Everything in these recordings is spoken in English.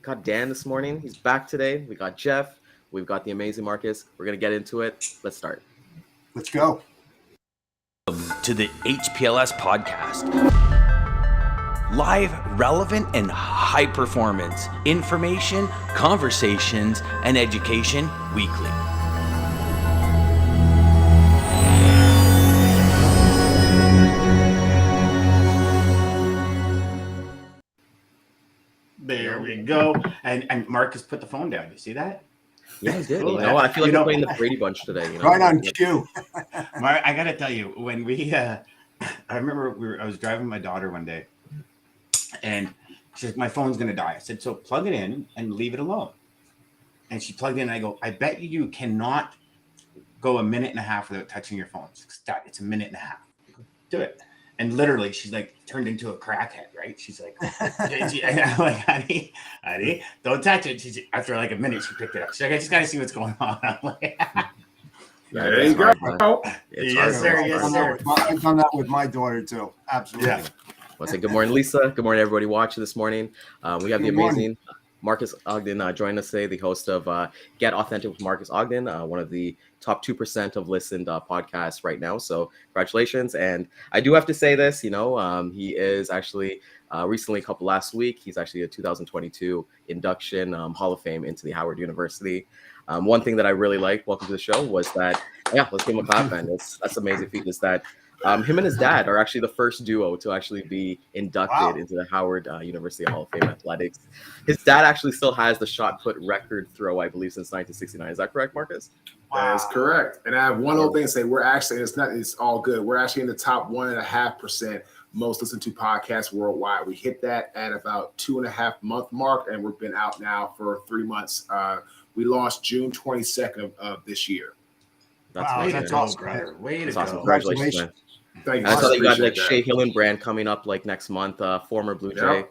got Dan this morning. He's back today. We got Jeff. We've got the amazing Marcus. We're going to get into it. Let's start. Let's go. To the HPLS podcast. Live, relevant, and high performance information, conversations, and education weekly. There we go. And Marcus put the phone down. You see that? Yeah, he did. I feel like we're playing the Brady Bunch today. Right on cue. I got to tell you, when I remember I was driving my daughter one day, and she said, my phone's going to die. I said, so plug it in and leave it alone. And she plugged in, and I go, I bet you cannot go a minute and a half without touching your phone. It's a minute and a half. Do it. And literally, she's like turned into a crackhead, right? She's like, I'm like, honey, don't touch it. After like a minute, she picked it up. She's like, I just got to see what's going on. I'm like, there you go. Yes, sir. Yes, sir. I've done that with my daughter too. Absolutely. Yeah. Well, say good morning, Lisa. Good morning, everybody watching this morning. We have the amazing Marques Ogden joining us today, the host of Get Authentic with Marques Ogden, one of the top 2% of listened podcasts right now. So congratulations. And I do have to say this, he is actually recently, last week, he's actually a 2022 induction Hall of Fame into the Howard University. One thing that I really liked, welcome to the show, was that, let's give him a clap, man. That's amazing feat, is that him and his dad are actually the first duo to actually be inducted into the Howard University Hall of Fame Athletics. His dad actually still has the shot put record throw, I believe, since 1969. Is that correct, Marcus? That is correct. And I have one other thing to say. We're actually, it's all good. We're actually in the top 1.5% most listened to podcasts worldwide. We hit that at about 2.5 month mark, and we've been out now for 3 months. We launched June 22nd of this year. That's awesome, brother. Way to go. Awesome. Congratulations, man. Thank you. I saw that you got like Shea Hillenbrand coming up like next month, former Blue Jay.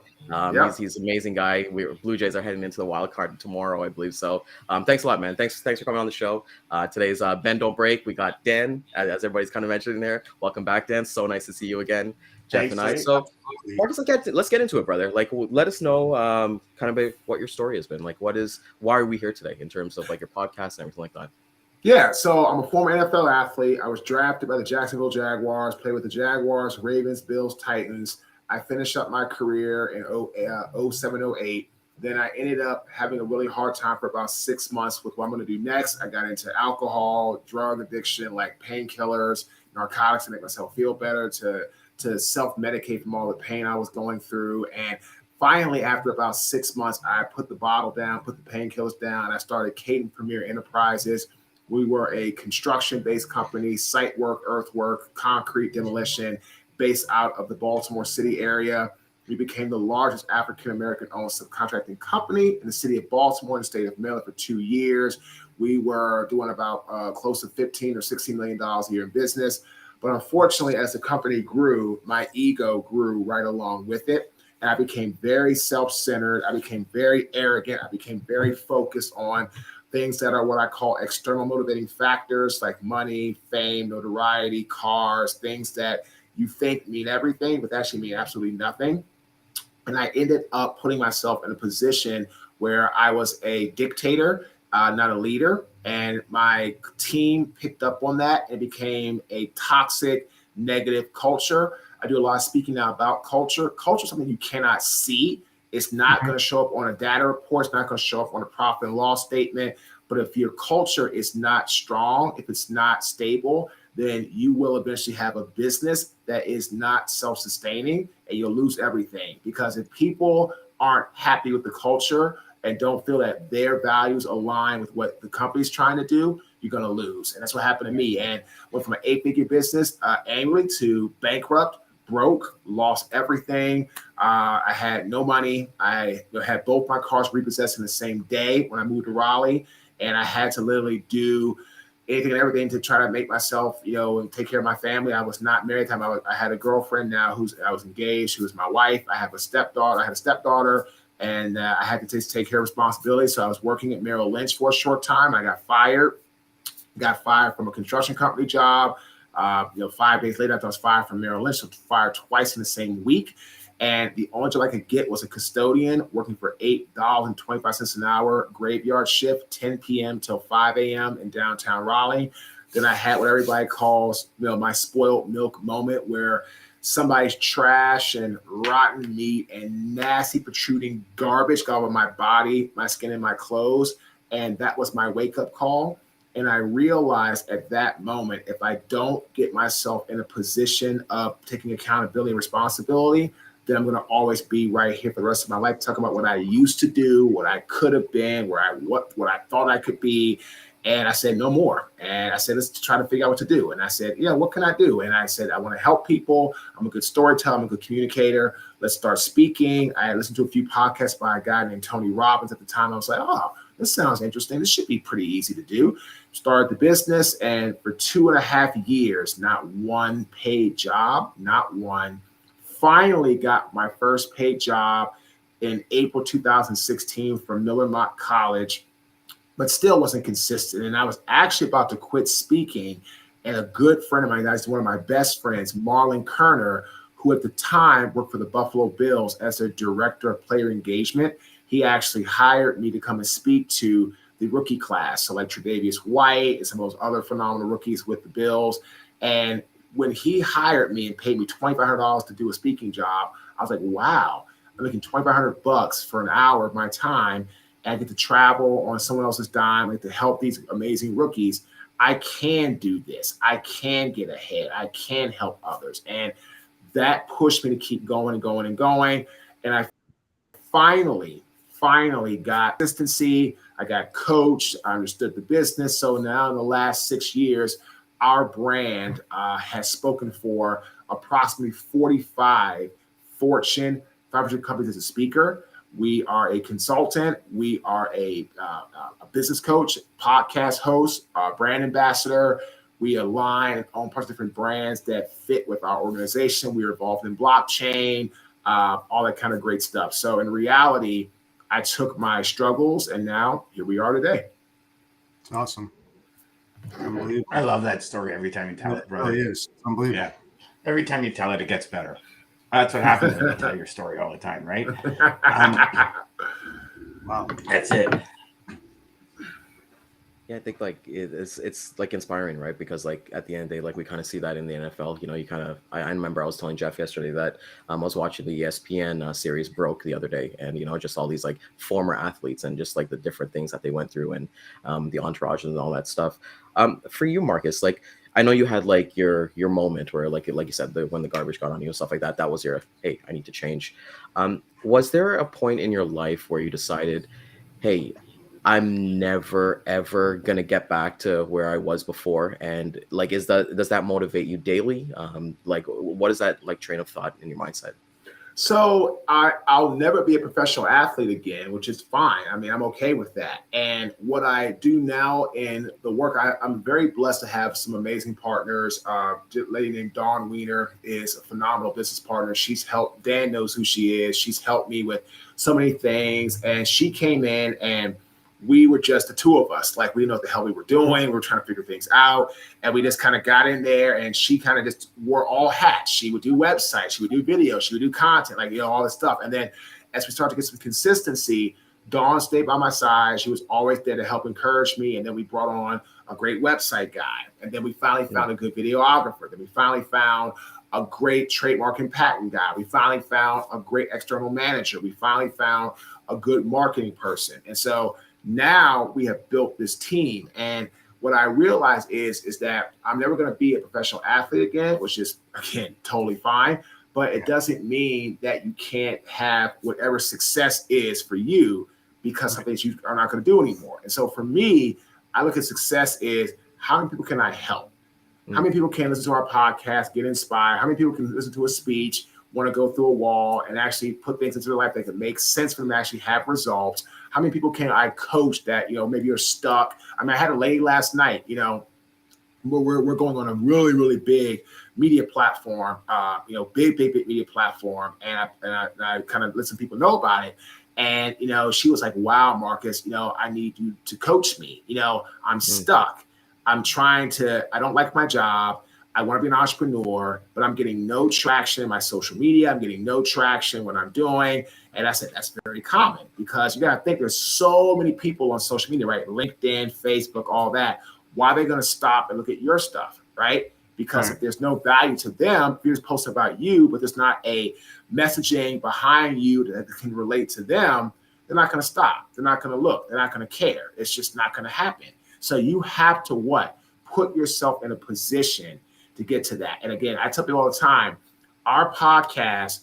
He's an amazing guy. Blue Jays are heading into the wild card tomorrow, I believe. So thanks a lot, man. Thanks for coming on the show. Today's Bend Don't Break. We got Dan, as everybody's kind of mentioning there. Welcome back, Dan. So nice to see you again, Jeff and I. So Marcus, let's get into it, brother. Like, let us know kind of what your story has been. Like, why are we here today in terms of like your podcast and everything like that? Yeah, so I'm a former NFL athlete. I was drafted by the Jacksonville Jaguars, played with the Jaguars, Ravens, Bills, Titans. I finished up my career in 07, 08. Then I ended up having a really hard time for about 6 months with what I'm going to do next. I got into alcohol, drug addiction, like painkillers, narcotics to make myself feel better, to self-medicate from all the pain I was going through. And finally, after about 6 months, I put the bottle down, put the painkillers down. I started Caden Premier Enterprises. We were a construction-based company, site work, earthwork, concrete demolition, based out of the Baltimore City area. We became the largest African-American owned subcontracting company in the city of Baltimore and the state of Maryland for 2 years. We were doing about close to $15 or $16 million a year in business. But unfortunately, as the company grew, my ego grew right along with it. And I became very self-centered. I became very arrogant. I became very focused on things that are what I call external motivating factors, like money, fame, notoriety, cars, things that you think mean everything, but actually mean absolutely nothing. And I ended up putting myself in a position where I was a dictator, not a leader. And my team picked up on that and became a toxic, negative culture. I do a lot of speaking now about culture. Culture is something you cannot see. It's not going to show up on a data report. It's not going to show up on a profit and loss statement. But if your culture is not strong, if it's not stable, then you will eventually have a business that is not self-sustaining, and you'll lose everything. Because if people aren't happy with the culture and don't feel that their values align with what the company's trying to do, you're going to lose. And that's what happened to me. And went from an 8-figure business annually to bankrupt, broke, lost everything. I had no money. I had both my cars repossessed in the same day when I moved to Raleigh. And I had to literally do anything and everything to try to make myself, and take care of my family. I was not married at the time. I had a girlfriend now I was engaged, who was my wife. I had a stepdaughter, and I had to take care of responsibility. So I was working at Merrill Lynch for a short time. I got fired from a construction company job. 5 days later, after I was fired from Merrill Lynch, I was fired twice in the same week. And the only job I could get was a custodian working for $8.25 an hour, graveyard shift, 10 p.m. till 5 a.m. in downtown Raleigh. Then I had what everybody calls, my spoiled milk moment, where somebody's trash and rotten meat and nasty protruding garbage got over my body, my skin, and my clothes. And that was my wake-up call. And I realized at that moment, if I don't get myself in a position of taking accountability and responsibility, then I'm going to always be right here for the rest of my life, talking about what I used to do, what I could have been, what I thought I could be. And I said, no more. And I said, let's try to figure out what to do. And I said, what can I do? And I said, I want to help people. I'm a good storyteller. I'm a good communicator. Let's start speaking. I had listened to a few podcasts by a guy named Tony Robbins at the time. I was like, oh, this sounds interesting. This should be pretty easy to do. Started the business. And for 2.5 years, not one paid job, not one. Finally got my first paid job in April 2016 from Miller Mock College, but still wasn't consistent. And I was actually about to quit speaking. And a good friend of mine, that's one of my best friends, Marlon Kerner, who at the time worked for the Buffalo Bills as their director of player engagement, he actually hired me to come and speak to the rookie class. So like Tre'Davious White and some of those other phenomenal rookies with the Bills. And when he hired me and paid me $2,500 to do a speaking job, I was like, wow, I'm making $2,500 for an hour of my time. And I get to travel on someone else's dime. I get to help these amazing rookies. I can do this. I can get ahead. I can help others. And that pushed me to keep going and going and going. And I finally got consistency. I got coached. I understood the business. So now in the last 6 years, our brand has spoken for approximately 45 Fortune 500 companies as a speaker. We are a consultant. We are a business coach, podcast host, brand ambassador. We align and own parts of different brands that fit with our organization. We're involved in blockchain, all that kind of great stuff. So in reality, I took my struggles and now here we are today. It's awesome. I love that story every time you tell it, brother. It is unbelievable. Yeah. Every time you tell it, it gets better. That's what happens when you tell your story all the time, right? Wow. That's it. Yeah, I think like it's like inspiring, right? Because like at the end of the day, like we kind of see that in the NFL. You kind of I remember I was telling Jeff yesterday that I was watching the ESPN series Broke the other day, and just all these like former athletes and just like the different things that they went through and the entourage and all that stuff. For you, Marcus, like I know you had like your moment where like you said when the garbage got on you and stuff like that. That was your hey, I need to change. Was there a point in your life where you decided, hey, I'm never, ever going to get back to where I was before? And like, does that motivate you daily? Like, what is that like train of thought in your mindset? So I'll never be a professional athlete again, which is fine. I mean, I'm okay with that. And what I do now in the work, I'm very blessed to have some amazing partners. A lady named Dawn Wiener is a phenomenal business partner. She's helped, Dan knows who she is. She's helped me with so many things. And she came in and we were just the two of us. Like, we didn't know what the hell we were doing. We were trying to figure things out. And we just kind of got in there and she kind of just wore all hats. She would do websites. She would do videos. She would do content, like, all this stuff. And then as we started to get some consistency, Dawn stayed by my side. She was always there to help encourage me. And then we brought on a great website guy. And then we finally found a good videographer. Then we finally found a great trademark and patent guy. We finally found a great external manager. We finally found a good marketing person. And so now we have built this team. And what I realized is that I'm never going to be a professional athlete again, which is, again, totally fine. But it doesn't mean that you can't have whatever success is for you because of things you are not going to do anymore. And so for me, I look at success is how many people can I help? How many people can listen to our podcast, get inspired? How many people can listen to a speech, want to go through a wall and actually put things into their life that can make sense for them to actually have results? How many people can I coach that, maybe you're stuck? I mean, I had a lady last night, we're going on a really, really big media platform, big media platform. And I kind of let some people know about it. And, she was like, wow, Marcus, I need you to coach me. I'm stuck. I don't like my job. I want to be an entrepreneur, but I'm getting no traction in my social media. I'm getting no traction in what I'm doing. And I said, that's very common because you got to think there's so many people on social media, right? LinkedIn, Facebook, all that. Why are they going to stop and look at your stuff, right? Because if there's no value to them, you're just posting about you, but there's not a messaging behind you that can relate to them, they're not going to stop. They're not going to look. They're not going to care. It's just not going to happen. So you have to what? Put yourself in a position to get to that. And again, I tell people all the time, our podcast,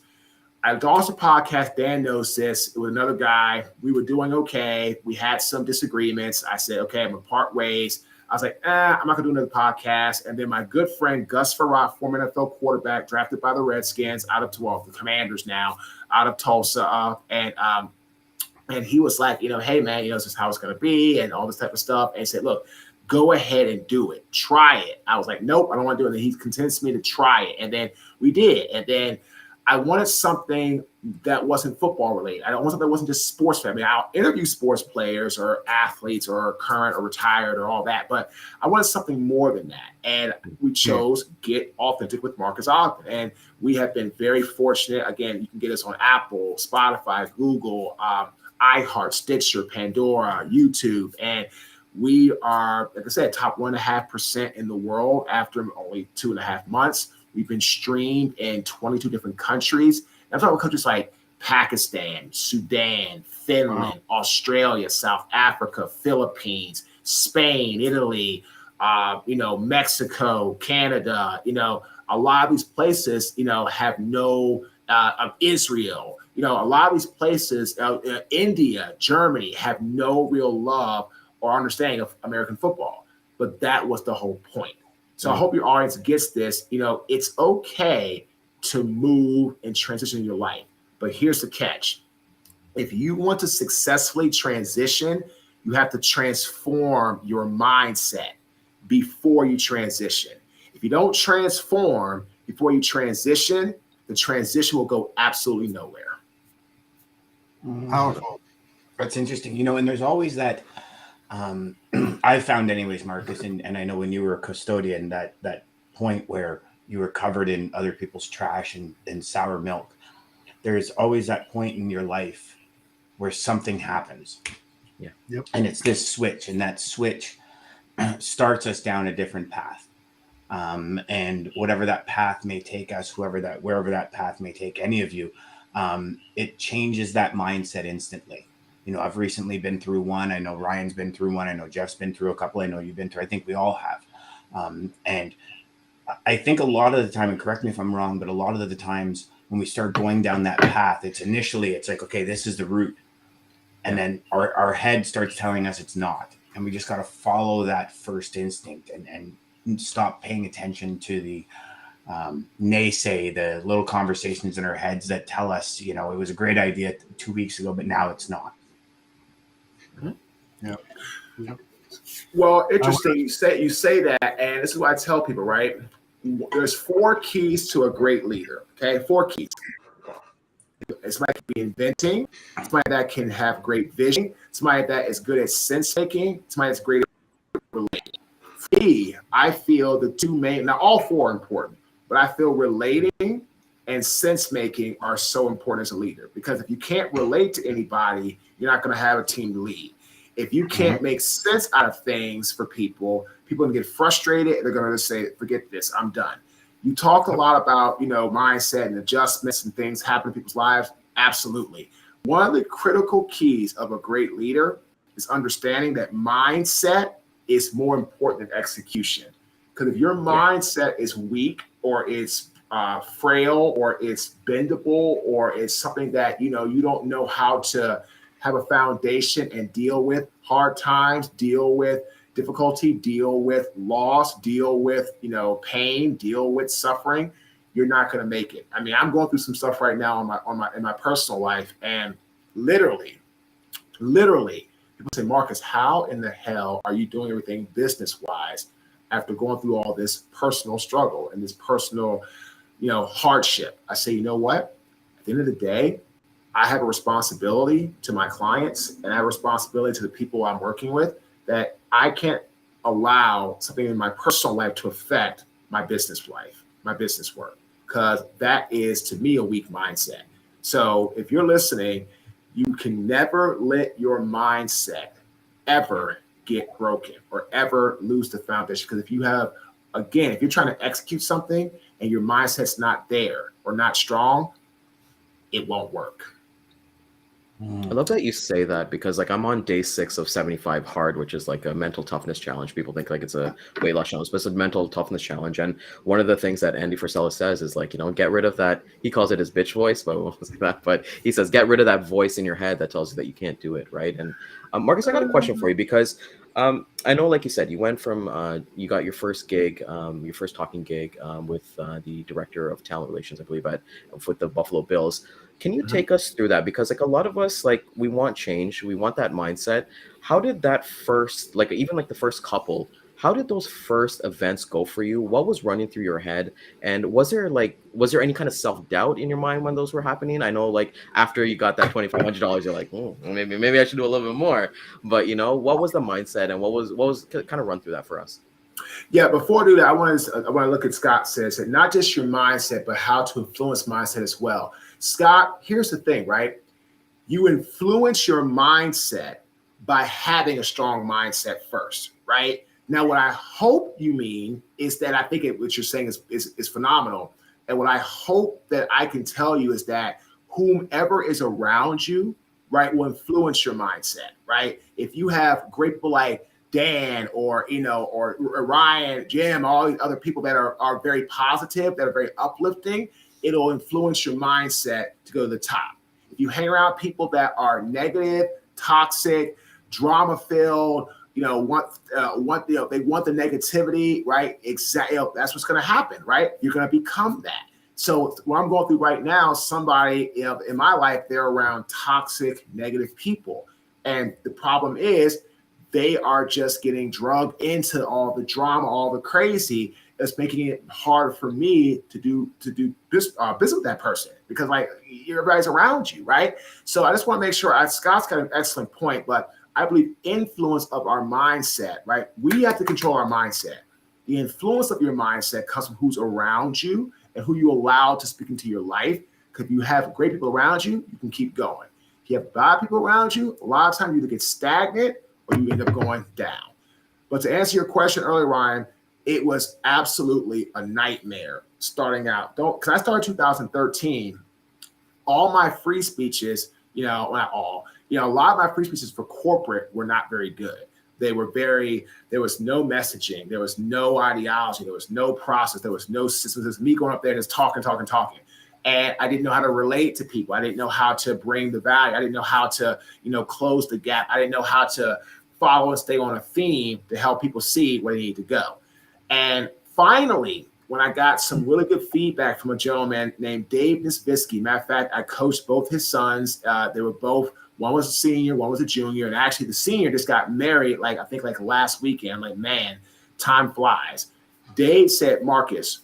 I launched a podcast, Dan knows this, with another guy. We were doing okay. We had some disagreements. I said, okay, I'm going to part ways. I was like, I'm not going to do another podcast. And then my good friend, Gus Farrat, former NFL quarterback, drafted by the Redskins out of the Commanders now, out of Tulsa. And he was like, hey, man, this is how it's going to be and all this type of stuff. And he said, look, go ahead and do it. Try it. I was like, nope, I don't want to do it. And he convinced me to try it. And then we did. And then I wanted something that wasn't football related. I don't want something that wasn't just sports family. I'll interview sports players or athletes or current or retired or all that, but I wanted something more than that. And we chose Get Authentic with Marques Ogden. And we have been very fortunate. Again, you can get us on Apple, Spotify, Google, iHeart, Stitcher, Pandora, YouTube. And we are, like I said, top 1.5% in the world after only 2.5 months. We've been streamed in 22 different countries. I'm talking about countries like Pakistan, Sudan, Finland, Australia, South Africa, Philippines, Spain, Italy, Mexico, Canada. A lot of these places, have no Israel. A lot of these places, India, Germany, have no real love or understanding of American football. But that was the whole point. So I hope your audience gets this. It's okay to move and transition in your life. But here's the catch. If you want to successfully transition, you have to transform your mindset before you transition. If you don't transform before you transition, the transition will go absolutely nowhere. Powerful. That's interesting. And there's always that I've found anyways, Marcus, and I know when you were a custodian, that point where you were covered in other people's trash and sour milk, there's always that point in your life where something happens. Yeah. Yep. And it's this switch, and that switch starts us down a different path. And whatever that path may take us, wherever that path may take any of you, it changes that mindset instantly. I've recently been through one. I know Ryan's been through one. I know Jeff's been through a couple. I know you've been through. I think we all have. And I think a lot of the time, and correct me if I'm wrong, but a lot of the times when we start going down that path, it's like, okay, this is the route. And then our head starts telling us it's not. And we just got to follow that first instinct and stop paying attention to the naysay, the little conversations in our heads that tell us, it was a great idea 2 weeks ago, but now it's not. Yep. Well, interesting. You say that, and this is what I tell people, right? There's 4 keys to a great leader. Okay, 4 keys. Somebody can be inventing, somebody that can have great vision, somebody that is good at sense making, somebody that's great at relating. For me, I feel the 2 main, now all 4 are important, but I feel relating and sense making are so important as a leader, because if you can't relate to anybody, you're not going to have a team to lead. If you can't make sense out of things for people are going to get frustrated. They're going to just say, forget this, I'm done. You talk a lot about, mindset and adjustments and things happen in people's lives. Absolutely. One of the critical keys of a great leader is understanding that mindset is more important than execution. Because if your mindset is weak, or it's frail, or it's bendable, or it's something that, you don't know how to have a foundation and deal with hard times, deal with difficulty, deal with loss, deal with, pain, deal with suffering, you're not going to make it. I mean, I'm going through some stuff right now in my personal life, and literally, people say, Marcus, how in the hell are you doing everything business-wise after going through all this personal struggle and this personal, hardship? I say, you know what? At the end of the day, I have a responsibility to my clients, and I have a responsibility to the people I'm working with, that I can't allow something in my personal life to affect my business life, my business work, because that is to me a weak mindset. So if you're listening, you can never let your mindset ever get broken or ever lose the foundation. Because if you have, again, if you're trying to execute something and your mindset's not there or not strong, it won't work. I love that you say that, because like I'm on day 6 of 75 hard, which is like a mental toughness challenge. People think like it's a weight loss challenge, but it's a mental toughness challenge. And one of the things that Andy Frisella says is like, get rid of that. He calls it his bitch voice, but we won't say that. But he says, get rid of that voice in your head that tells you that you can't do it, right? And Marcus, I got a question for you, because I know, like you said, you went from you got your first gig, your first talking gig with the director of talent relations, I believe, with the Buffalo Bills. Can you take us through that? Because like a lot of us, like we want change, we want that mindset. How did that first, like even like the first couple, how did those first events go for you? What was running through your head? And was there any kind of self-doubt in your mind when those were happening? I know like after you got that $2,500, you're like, maybe I should do a little bit more. But what was the mindset, and what was kind of run through that for us? Yeah, before I do that, I want to look at Scott says that not just your mindset, but how to influence mindset as well. Scott, here's the thing, right? You influence your mindset by having a strong mindset first, right? Now, what I hope you mean is that I think what you're saying is phenomenal. And what I hope that I can tell you is that whomever is around you, right, will influence your mindset, right? If you have great people like Dan or Ryan, Jim, all these other people that are very positive, that are very uplifting, it'll influence your mindset to go to the top. If you hang around people that are negative, toxic, drama-filled, they want the negativity, right? Exactly. That's what's going to happen, right? You're going to become that. So what I'm going through right now, somebody in my life, they're around toxic, negative people. And the problem is they are just getting drugged into all the drama, all the crazy. That's making it hard for me to do business with that person, because like everybody's around you, right? So I just want to make sure. Scott's got an excellent point, but I believe influence of our mindset, right? We have to control our mindset. The influence of your mindset comes from who's around you and who you allow to speak into your life. Because if you have great people around you, you can keep going. If you have bad people around you, a lot of times you either get stagnant or you end up going down. But to answer your question earlier, Ryan, it was absolutely a nightmare starting out. Because I started 2013, all my free speeches, not all, a lot of my free speeches for corporate were not very good. There was no messaging, there was no ideology, there was no process, there was no systems. It was me going up there and just talking. And I didn't know how to relate to people. I didn't know how to bring the value. I didn't know how to, close the gap. I didn't know how to follow and stay on a theme to help people see where they need to go. And finally, when I got some really good feedback from a gentleman named Dave Nisvisky, matter of fact, I coached both his sons. They were both, one was a senior, one was a junior. And actually the senior just got married, I think last weekend. I'm like, man, time flies. Dave said, Marcus,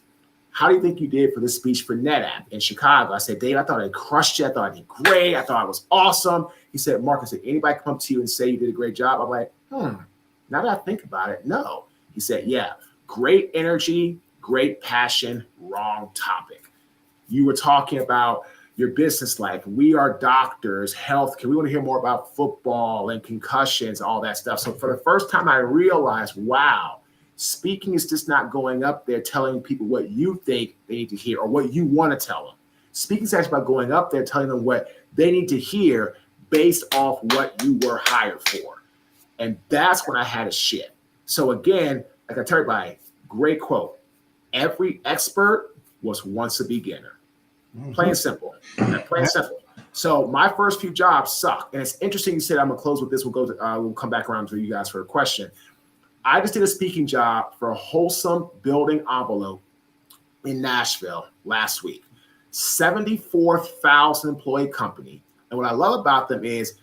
how do you think you did for this speech for NetApp in Chicago? I said, Dave, I thought I crushed you. I thought I did great. I thought I was awesome. He said, Marcus, did anybody come up to you and say you did a great job? I'm like, now that I think about it, no. He said, yeah, great energy, great passion, wrong topic. You were talking about your business life. We are doctors, healthcare. We want to hear more about football and concussions, all that stuff. So for the first time, I realized, wow, speaking is just not going up there telling people what you think they need to hear or what you want to tell them. Speaking is actually about going up there telling them what they need to hear based off what you were hired for. And that's when I had a shift. So again, like I tell everybody, great quote. Every expert was once a beginner. Plain and simple. Plain and simple. So my first few jobs sucked. And it's interesting you said, I'm gonna close with this. We'll come back around to you guys for a question. I just did a speaking job for a Wholesome Building Envelope in Nashville last week. 74,000 employee company. And what I love about them is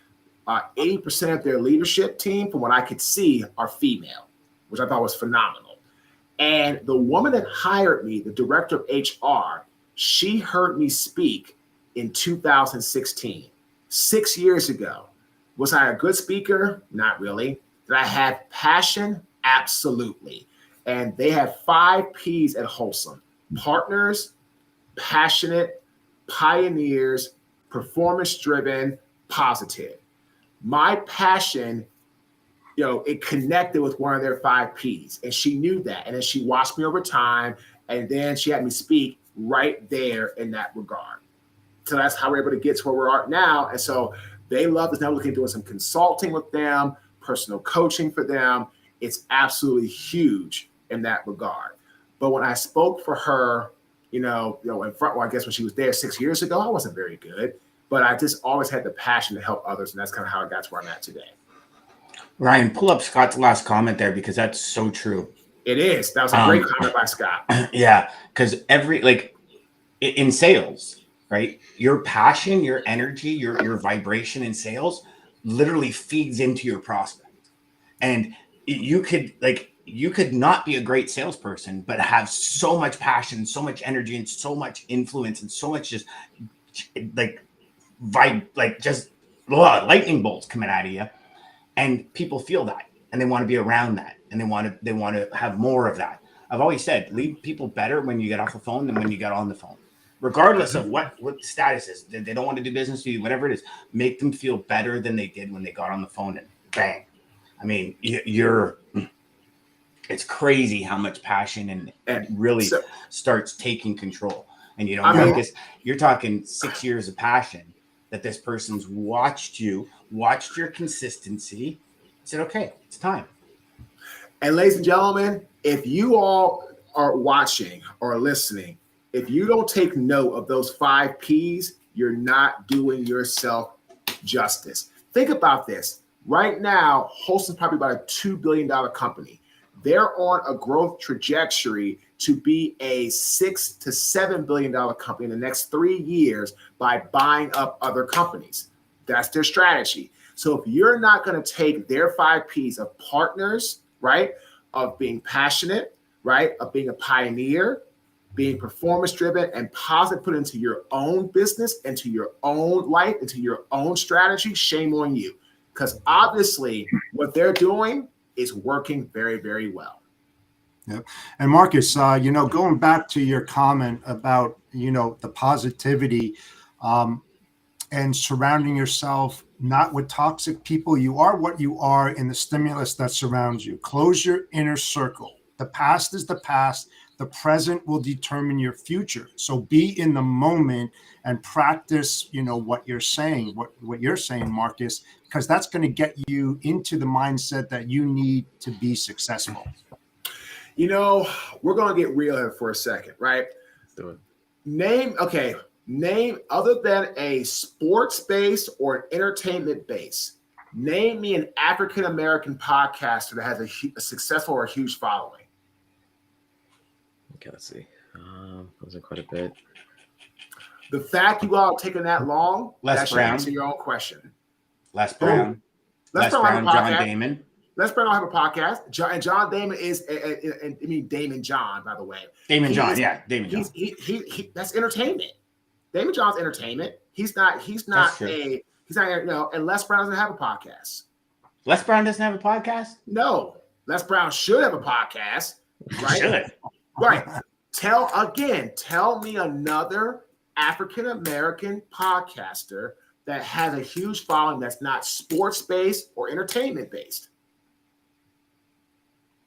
80% of their leadership team, from what I could see, are female, which I thought was phenomenal. And the woman that hired me, the director of HR, she heard me speak in 2016, 6 years ago. Was I a good speaker? Not really. Did I have passion? Absolutely. And they have 5 P's at Wholesome: partners, passionate, pioneers, performance-driven, positive. My passion, it connected with one of their 5 P's, and she knew that. And then she watched me over time, and then she had me speak right there in that regard. So that's how we're able to get to where we're at now. And so they love us. Now looking at doing some consulting with them, personal coaching for them. It's absolutely huge in that regard. But when I spoke for her, in front, well, I guess when she was there 6 years ago, I wasn't very good, but I just always had the passion to help others. And that's kind of how I got to where I'm at today. Ryan, pull up Scott's last comment there, because that's so true. It is. That was a great comment by Scott. Yeah. Because in sales, right? Your passion, your energy, your vibration in sales literally feeds into your prospect. And you could not be a great salesperson, but have so much passion, so much energy, and so much influence, and so much just lightning bolts coming out of you. And people feel that, and they want to be around that, and they want to have more of that. I've always said, leave people better when you get off the phone than when you get on the phone, regardless of what the status is. They don't want to do business with you, whatever it is. Make them feel better than they did when they got on the phone, and bang. I mean, it's crazy how much passion and really starts taking control. And Marcus, you're talking 6 years of passion that this person's watched your consistency, said, okay, it's time. And ladies and gentlemen, if you all are watching or listening, if you don't take note of those 5 P's, you're not doing yourself justice. Think about this. Right now, Wholesome's probably about a $2 billion company. They're on a growth trajectory to be a $6 to $7 billion company in the next 3 years by buying up other companies. That's their strategy. So if you're not going to take their 5 P's of partners, right, of being passionate, right, of being a pioneer, being performance-driven and positive, put into your own business, into your own life, into your own strategy, shame on you. Because obviously what they're doing is working very, very well. Yep. And Marcus, going back to your comment about, the positivity and surrounding yourself not with toxic people. You are what you are in the stimulus that surrounds you. Close your inner circle. The past is the past. The present will determine your future. So be in the moment and practice, what you're saying, what you're saying, Marcus, because that's going to get you into the mindset that you need to be successful. We're going to get real here for a second, right? Let's do it. Name other than a sports base or an entertainment base. Name me an African-American podcaster that has a successful or a huge following. Okay, let's see. Those are quite a bit. The fact you all taking that long, Les Brown. Answer your own question. Les Brown. Les Brown, John Daman. Les Brown don't have a podcast. John Daman is, Daman John, by the way. Daman John. He that's entertainment. Daman John's entertainment. He's not, and Les Brown doesn't have a podcast. Les Brown doesn't have a podcast? No. Les Brown should have a podcast. Right? Should. Right. Tell me another African-American podcaster that has a huge following that's not sports-based or entertainment-based.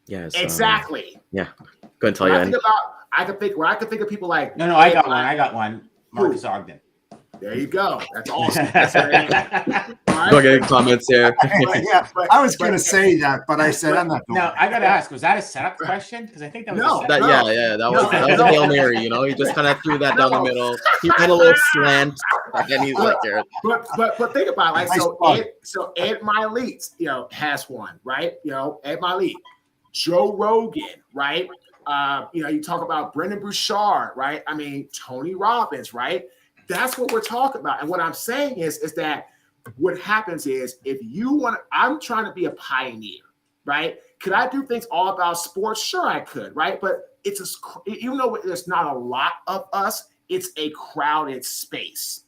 Yes. Exactly. Yeah. Go and tell you. I could think of people like. No, I got one. Marques Ogden. There you go. That's awesome. That's right. Go get comments here. I was going to say that, but I said I'm not. No, I got to ask. Was that a setup question? Because I think that was that was a Hail Mary. He just kind of threw that down the middle. He had a little slant, and he's like there. But think about it, like so Ed Milet, has one, right? Ed Milet, Joe Rogan, right? You talk about Brendan Bouchard, right? I mean, Tony Robbins, right? That's what we're talking about. And what I'm saying is that what happens is if you want, I'm trying to be a pioneer, right? Could I do things all about sports? Sure, I could, right? But even though there's not a lot of us, it's a crowded space,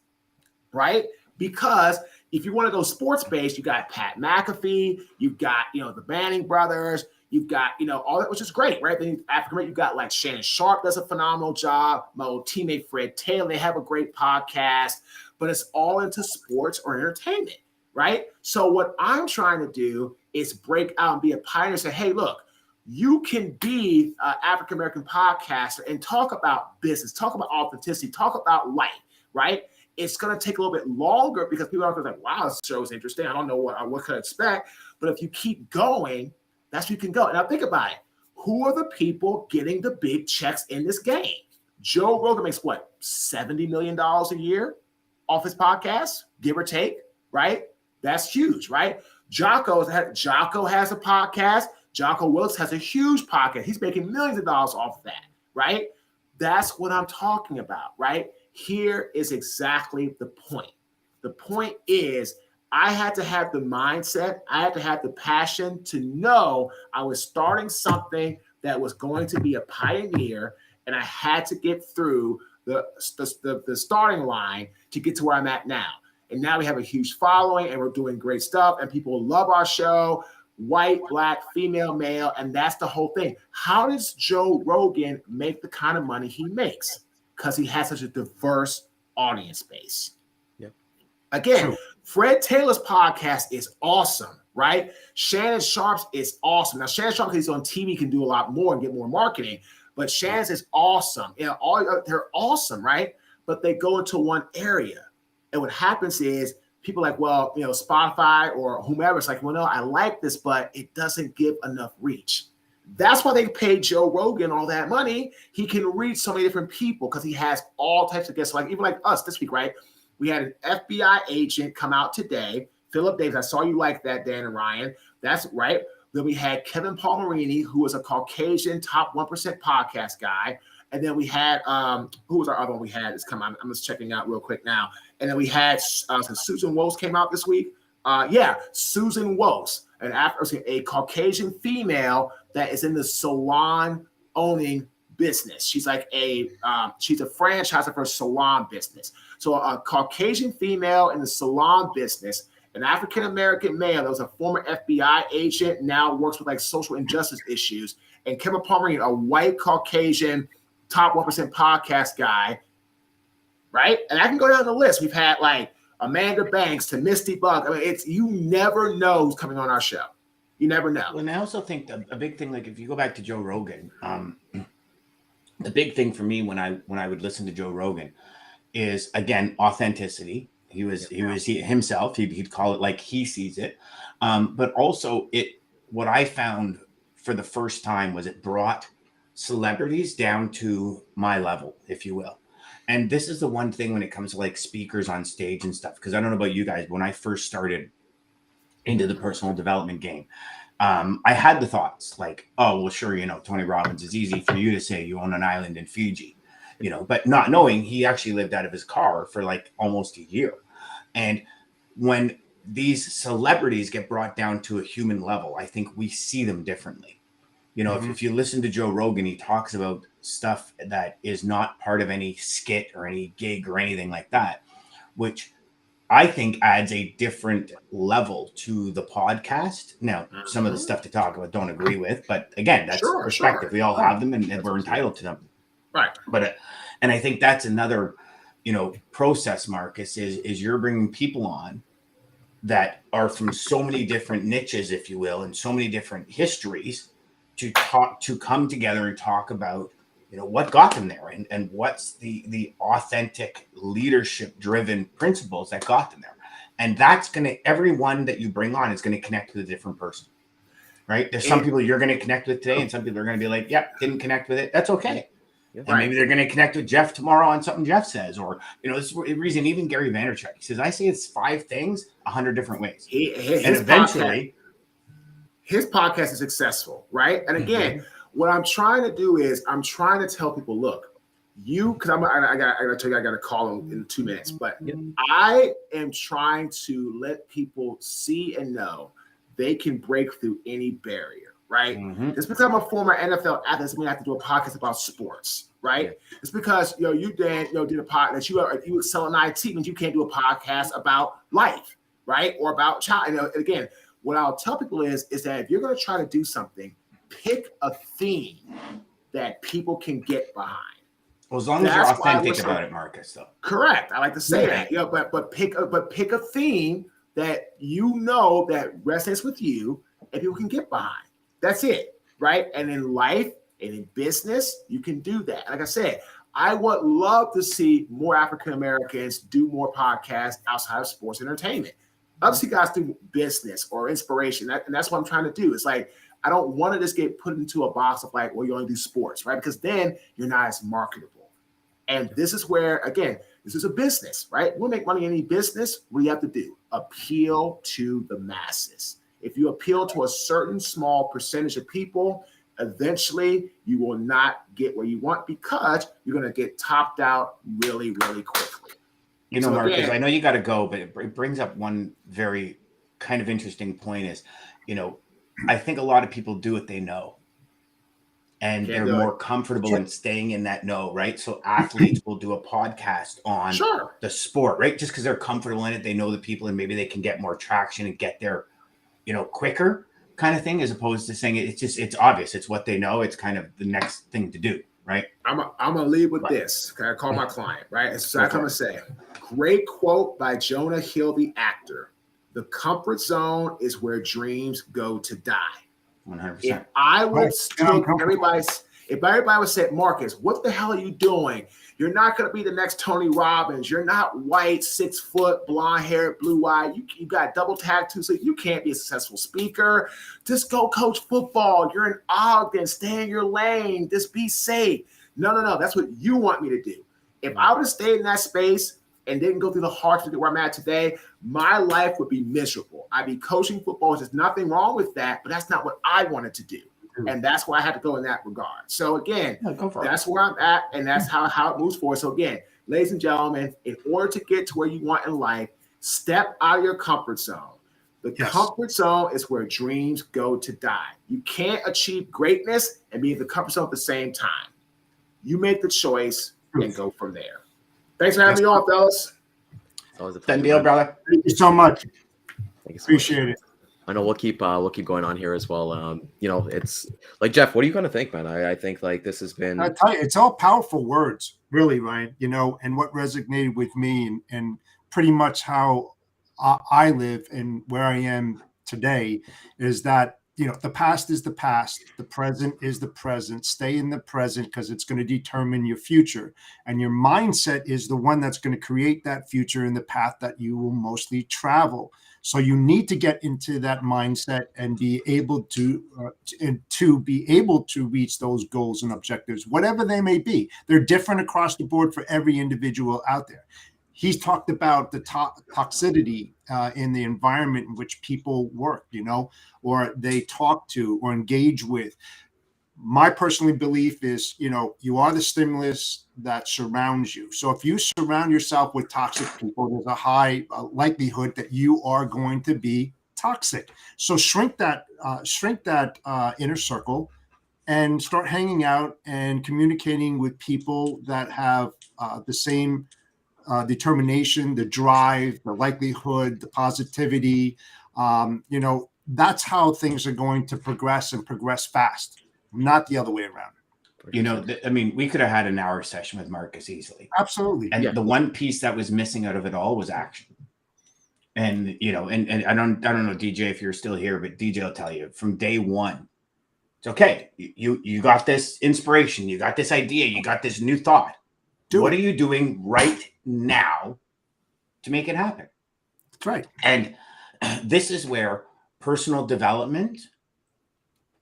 right? Because if you want to go sports based, you got Pat McAfee, you've got, the Manning brothers, You've got, all that, which is great, right? Then African American, you've got like Shannon Sharp does a phenomenal job. My old teammate Fred Taylor, they have a great podcast, but it's all into sports or entertainment, right? So what I'm trying to do is break out and be a pioneer and say, hey, look, you can be an African American podcaster and talk about business, talk about authenticity, talk about life, right? It's going to take a little bit longer because people are going to be like, wow, this show is interesting. I don't know what could expect. But if you keep going, that's where you can go. Now think about it. Who are the people getting the big checks in this game? Joe Rogan makes what, $70 million a year off his podcast, give or take, right? That's huge, right? Jocko has a podcast. Jocko Wilkes has a huge podcast. He's making millions of dollars off of that, right? That's what I'm talking about, right? Here is exactly the point. The point is, I had to have the mindset, I had to have the passion to know I was starting something that was going to be a pioneer, and I had to get through the starting line to get to where I'm at now. And now we have a huge following, and we're doing great stuff, and people love our show, white, black, female, male, and that's the whole thing. How does Joe Rogan make the kind of money he makes? Because he has such a diverse audience base. Again, Fred Taylor's podcast is awesome, right? Shannon Sharp's is awesome. Now, Shannon Sharp, because he's on TV, can do a lot more and get more marketing, but Shannon's is awesome. They're awesome, right? But they go into one area. And what happens is people are like, well, Spotify or whomever, it's like, well, no, I like this, but it doesn't give enough reach. That's why they pay Joe Rogan all that money. He can reach so many different people because he has all types of guests, even like us this week, right? We had an FBI agent come out today, Philip Davis. I saw you like that, Dan and Ryan. That's right. Then we had Kevin Palmerini, who was a Caucasian top 1% podcast guy. And then we had, who was our other one we had? It's come on. I'm just checking out real quick now. And then we had Susan Wos came out this week. Susan Wos, a Caucasian female that is in the salon owning business. She's like she's a franchisor for a salon business. So a Caucasian female in the salon business, an African-American male that was a former FBI agent, now works with like social injustice issues, and Kevin Palmerini, a white Caucasian top 1% podcast guy, right? And I can go down the list. We've had like Amanda Banks to Misty Buck. I mean, you never know who's coming on our show. You never know. And I also think a big thing, like if you go back to Joe Rogan, the big thing for me when I would listen to Joe Rogan is, again, authenticity. He was himself. He'd call it like he sees it. But also what I found for the first time was it brought celebrities down to my level, if you will. And this is the one thing when it comes to like speakers on stage and stuff, because I don't know about you guys, but when I first started into the personal development game, I had the thoughts like, oh, well, sure, Tony Robbins is easy for you to say you own an island in Fiji, but not knowing he actually lived out of his car for like almost a year. And when these celebrities get brought down to a human level, I think we see them differently. If you listen to Joe Rogan, he talks about stuff that is not part of any skit or any gig or anything like that, which I think adds a different level to the podcast. Now, some of the stuff to talk about don't agree with, but again, that's perspective. Sure. We all have them and we're entitled to them. Right. But, and I think that's another, process, Marcus, is you're bringing people on that are from so many different niches, if you will, and so many different histories to come together and talk about, what got them there and what's the authentic leadership driven principles that got them there. And that's everyone that you bring on is going to connect with a different person, right? There's some people you're going to connect with today and some people are going to be like, yep, didn't connect with it. That's okay. Yeah, and maybe they're going to connect with Jeff tomorrow on something Jeff says, or, this is the reason even Gary Vaynerchuk, he says, I say it's 5 things, 100 different ways. And eventually his podcast is successful, right? And again, what I'm trying to do is I'm trying to tell people, look, because I got to tell you, I got to call him in 2 minutes, but I am trying to let people see and know they can break through any barrier, right? Just because I'm a former NFL athlete doesn't mean I have to do a podcast about sports, right? It's because you Dan did a podcast that you excel in IT means you can't do a podcast about life, right? Or about child. And again, what I'll tell people is that if you're going to try to do something, pick a theme that people can get behind. Well, as long as you're authentic about it, Marcus, though. Correct. I like to say that. Yeah, but pick a theme that you know that resonates with you and people can get behind. That's it, right? And in life and in business, you can do that. Like I said, I would love to see more African Americans do more podcasts outside of sports and entertainment. Love to see guys do business or inspiration. And that's what I'm trying to do. It's like, I don't want to just get put into a box of like, well, you only do sports, right? Because then you're not as marketable. And this is where, again, this is a business, right? We'll make money in any business. What do you have to do? Appeal to the masses. If you appeal to a certain small percentage of people, eventually you will not get where you want because you're going to get topped out really, really quickly. You know, so Marcus, I know you got to go, but it brings up one very kind of interesting point is, you know, I think a lot of people do what they know. And they're more comfortable in staying in that know, right? So athletes will do a podcast on the sport, right? Just because they're comfortable in it, they know the people, and maybe they can get more traction and get there, you know, quicker kind of thing, as opposed to saying it's obvious. It's what they know. It's kind of the next thing to do, right? I'm gonna lead with this. Can I call my client, right? It's what I'm gonna say. Great quote by Jonah Hill, the actor. The comfort zone is where dreams go to die. 100%. If I would if everybody would say, Marcus, what the hell are you doing? You're not going to be the next Tony Robbins. You're not white, 6 foot, blonde hair, blue eye. You got double tattoos, so you can't be a successful speaker. Just go coach football. You're in Ogden. Stay in your lane. Just be safe. No. That's what you want me to do. If I would have stayed in that space and didn't go through the hardship where I'm at today, my life would be miserable. I'd be coaching football. There's nothing wrong with that, but that's not what I wanted to do. And that's why I had to go in that regard. So again, that's where I'm at, and that's how it moves forward. So again, ladies and gentlemen, in order to get to where you want in life, step out of your comfort zone. The comfort zone is where dreams go to die. You can't achieve greatness and be in the comfort zone at the same time. You make the choice and go from there. Thanks for having me on, fellas. Done deal, brother. Thank you so much. Thank you so Appreciate it. I know we'll keep going on here as well. You know, it's like, Jeff, what do you kind of think, man? I think like this has been. I tell you, it's all powerful words, really, Ryan. You know, and what resonated with me, and pretty much how I live and where I am today is that, you know, the past is the past, the present is the present. Stay in the present because it's going to determine your future, and your mindset is the one that's going to create that future and the path that you will mostly travel. So you need to get into that mindset and be able to be able to reach those goals and objectives, whatever they may be. They're different across the board for every individual out there. He's talked about the toxicity in the environment in which people work, you know, or they talk to or engage with. My personal belief is, you know, you are the stimulus that surrounds you. So if you surround yourself with toxic people, there's a high likelihood that you are going to be toxic. So shrink that inner circle and start hanging out and communicating with people that have the same determination, the drive, the likelihood, the positivity. You know, that's how things are going to progress and progress fast. Not the other way around. You know, I mean, we could have had an hour session with Marcus easily. Absolutely. And the one piece that was missing out of it all was action. And, you know, and I don't know, DJ, if you're still here, but DJ will tell you from day one, it's okay. You got this inspiration. You got this idea. You got this new thought. What are you doing right now to make it happen? That's right. And this is where personal development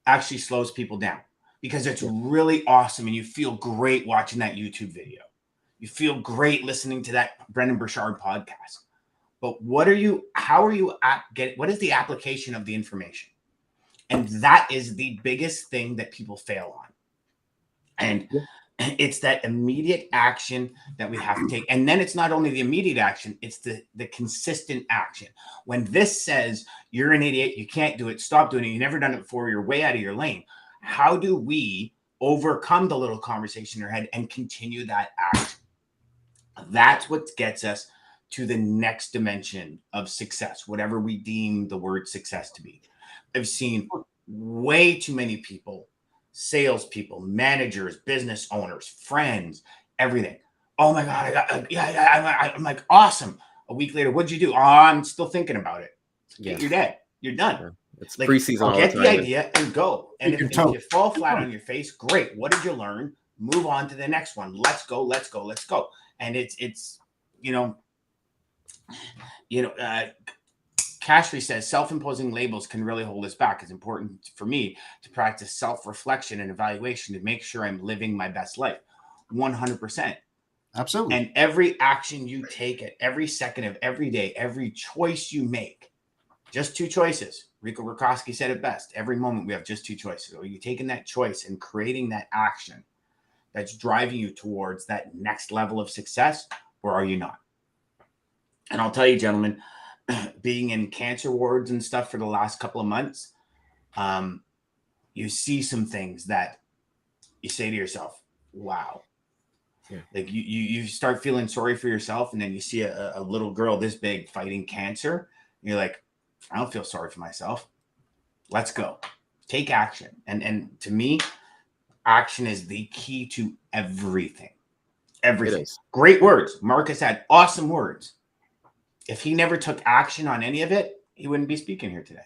actually slows people down, because it's really awesome and you feel great watching that YouTube video. You feel great listening to that Brendan Burchard podcast. But what is the application of the information? And that is the biggest thing that people fail on. And it's that immediate action that we have to take. And then it's not only the immediate action, it's the consistent action. When this says you're an idiot, you can't do it, stop doing it, you've never done it before, you're way out of your lane. How do we overcome the little conversation in our head and continue that action? That's what gets us to the next dimension of success, whatever we deem the word success to be. I've seen way too many people, salespeople, managers, business owners, friends, everything. Oh my God, I'm like, awesome. A week later, what'd you do? Oh, I'm still thinking about it. Yeah. You're dead. You're done. Yeah. It's like, preseason all the get time. the idea and go. And if you fall flat on your face, great. What did you learn? Move on to the next one. Let's go. And it's Cashley says self-imposing labels can really hold us back. It's important for me to practice self-reflection and evaluation to make sure I'm living my best life. 100%. Absolutely. And every action you take at every second of every day, every choice you make, just two choices. Rico Rakowski said it best. Every moment we have just two choices. Are you taking that choice and creating that action that's driving you towards that next level of success, or are you not? And I'll tell you, gentlemen, being in cancer wards and stuff for the last couple of months, you see some things that you say to yourself, wow. Yeah. Like you start feeling sorry for yourself, and then you see a little girl this big fighting cancer. And you're like, I don't feel sorry for myself. Let's go. Take action. And to me, action is the key to everything. Everything. Great words. Marcus had awesome words. If he never took action on any of it, he wouldn't be speaking here today.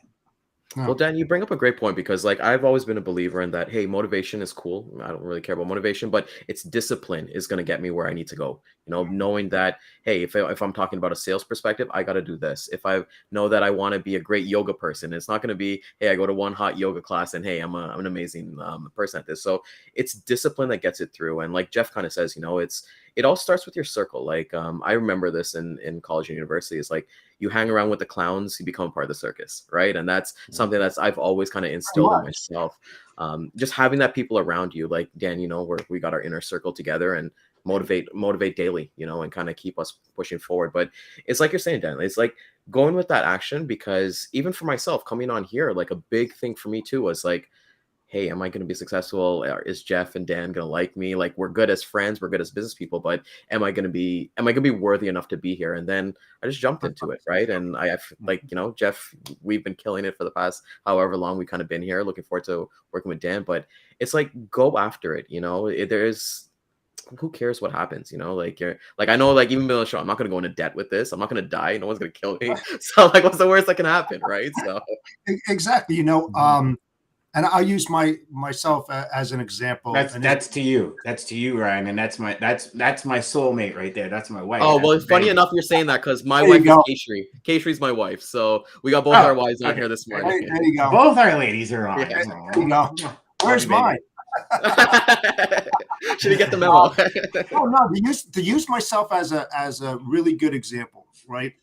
No. Well, Dan, you bring up a great point, because like I've always been a believer in that. Hey, motivation is cool. I don't really care about motivation, but it's discipline is going to get me where I need to go. You know, knowing that, hey, if I'm talking about a sales perspective, I got to do this. If I know that I want to be a great yoga person, it's not going to be, hey, I go to one hot yoga class and hey, I'm an amazing person at this. So it's discipline that gets it through. And like Jeff kind of says, you know, it all starts with your circle. Like I remember this in college and university. It's like you hang around with the clowns, you become part of the circus, right? And that's something that's I've always kind of instilled in myself. Just having that people around you, like Dan, you know, where we got our inner circle together and motivate daily, you know, and kind of keep us pushing forward. But it's like you're saying, Dan, it's like going with that action, because even for myself coming on here, like a big thing for me too was like, hey, am I going to be successful? Is Jeff and Dan going to like me? Like, we're good as friends, we're good as business people, but am I going to be worthy enough to be here? And then I just jumped into it, right? And I like, you know, Jeff, we've been killing it for the past however long we've kind of been here. Looking forward to working with Dan, but it's like, go after it. You know, who cares what happens? You know, like you're like, I know, like even Bill Shaw, I'm not going to go into debt with this. I'm not going to die. No one's going to kill me. So like, what's the worst that can happen, right? So exactly, you know. And I use myself as an example. That's to you. That's to you, Ryan. And that's my soulmate right there. That's my wife. Oh, well, it's funny enough you're saying that, because my wife is Kayshri. Kayshri's my wife. So we got both our wives on here this morning. There you go. Both our ladies are on. Yeah. There you go. Where's mine? Should he get the memo? Oh no, to use myself as a really good example, right?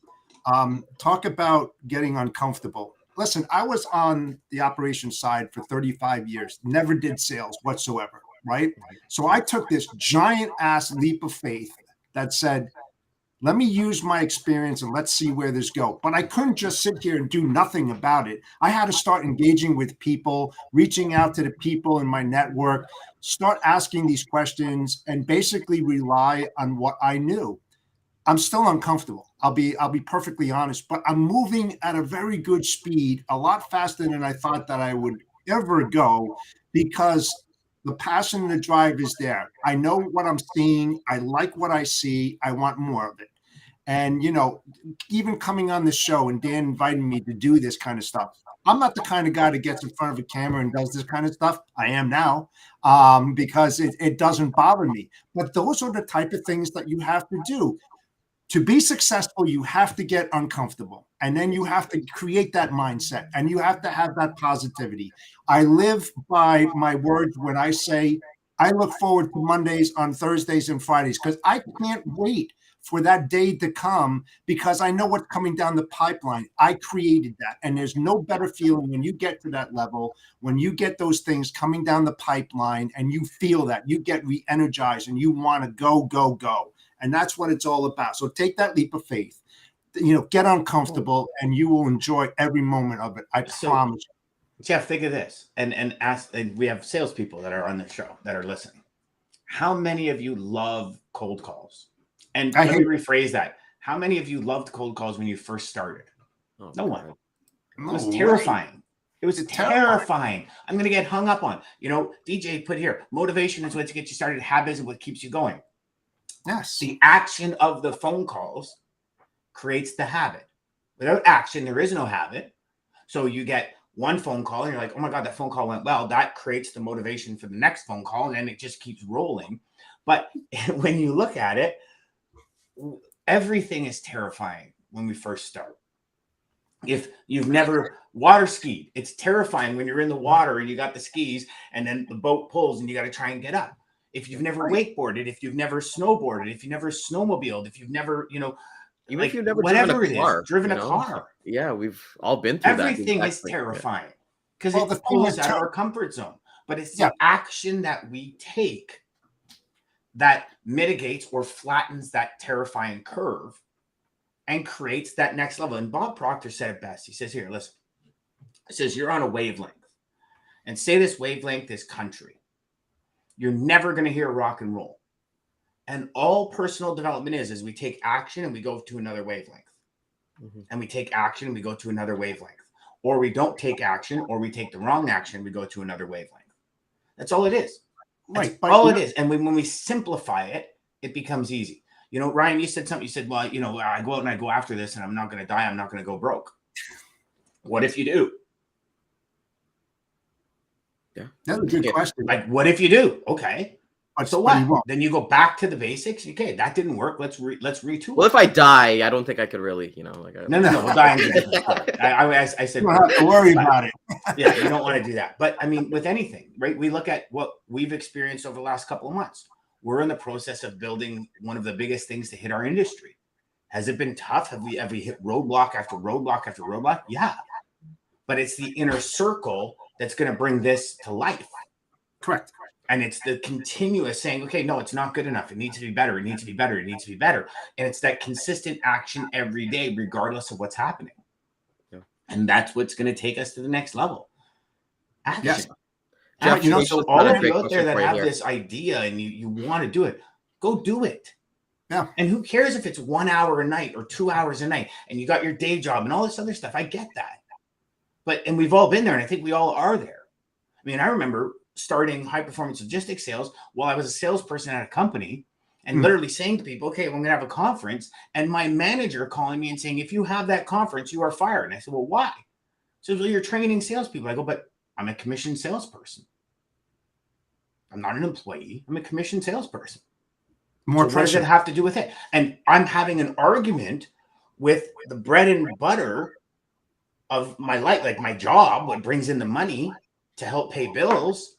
Talk about getting uncomfortable. Listen, I was on the operations side for 35 years, never did sales whatsoever, right? So I took this giant ass leap of faith that said, let me use my experience and let's see where this goes. But I couldn't just sit here and do nothing about it. I had to start engaging with people, reaching out to the people in my network, start asking these questions, and basically rely on what I knew. I'm still uncomfortable. I'll be perfectly honest, but I'm moving at a very good speed, a lot faster than I thought that I would ever go, because the passion and the drive is there. I know what I'm seeing. I like what I see. I want more of it. And, you know, even coming on the show and Dan inviting me to do this kind of stuff, I'm not the kind of guy that gets in front of a camera and does this kind of stuff. I am now, because it doesn't bother me. But those are the type of things that you have to do. To be successful, you have to get uncomfortable, and then you have to create that mindset, and you have to have that positivity. I live by my words when I say I look forward to Mondays on Thursdays and Fridays, because I can't wait for that day to come, because I know what's coming down the pipeline. I created that, and there's no better feeling when you get to that level, when you get those things coming down the pipeline and you feel that, you get re-energized and you want to go, go, go. And that's what it's all about. So take that leap of faith, you know, get uncomfortable, and you will enjoy every moment of it. I promise you. Jeff, think of this, and ask. And we have salespeople that are on the show that are listening. How many of you love cold calls? And let me rephrase that. How many of you loved cold calls when you first started? No one. It was terrifying. It was terrifying. I'm going to get hung up on. You know, DJ put here, motivation is what to get you started. Habits is what keeps you going. Yes. The action of the phone calls creates the habit. Without action, there is no habit. So you get one phone call and you're like, oh my God, that phone call went well. That creates the motivation for the next phone call. And then it just keeps rolling. But when you look at it, everything is terrifying when we first start. If you've never water skied, it's terrifying when you're in the water and you got the skis and then the boat pulls and you got to try and get up. If you've never wakeboarded, if you've never snowboarded, if you've never snowmobiled, if you've never, you know, Even like if you've never whatever driven a car, driven you a know? car. Yeah, we've all been through that. Everything is Exactly. terrifying because Well, the it thing pulls is us out of our comfort zone. But it's the action that we take that mitigates or flattens that terrifying curve and creates that next level. And Bob Proctor said it best. He says, here, listen, he says, you're on a wavelength, and say this wavelength is country. You're never going to hear rock and roll. And all personal development is we take action and we go to another wavelength. Mm-hmm. And we take action and we go to another wavelength. Or we don't take action, or we take the wrong action and we go to another wavelength. That's all it is. That's all it is. And when we simplify it, it becomes easy. You know, Ryan, you said something. You said, well, you know, I go out and I go after this and I'm not going to die. I'm not going to go broke. What if you do? Yeah, that's a good question. Like, what if you do? Okay. So what? Then you go back to the basics. Okay, that didn't work. Let's retool. Well, if I die, I don't think I could really, you know, like. No. We'll die. I said. You don't have to worry about it. Yeah, you don't want to do that. But I mean, with anything, right? We look at what we've experienced over the last couple of months. We're in the process of building one of the biggest things to hit our industry. Has it been tough? Have we hit roadblock after roadblock after roadblock? Yeah. But it's the inner circle that's going to bring this to life. Correct. And it's the continuous saying, okay, no, it's not good enough. It needs to be better. It needs to be better. It needs to be better. And it's that consistent action every day, regardless of what's happening. Yeah. And that's what's going to take us to the next level. Action. Yes. Jeff, you know, so all of you out there that have this idea and you want to do it, go do it. Yeah. And who cares if it's 1 hour a night or 2 hours a night and you got your day job and all this other stuff. I get that. And we've all been there. And I think we all are there. I mean, I remember starting high performance logistics sales while I was a salesperson at a company and literally saying to people, okay, well, I'm going to have a conference, and my manager calling me and saying, if you have that conference, you are fired. And I said, well, why? So, well, you're training salespeople. I go, but I'm a commissioned salesperson. I'm not an employee. I'm a commissioned salesperson. More so what does it have to do with it? And I'm having an argument with the bread and butter of my life, like my job, what brings in the money to help pay bills.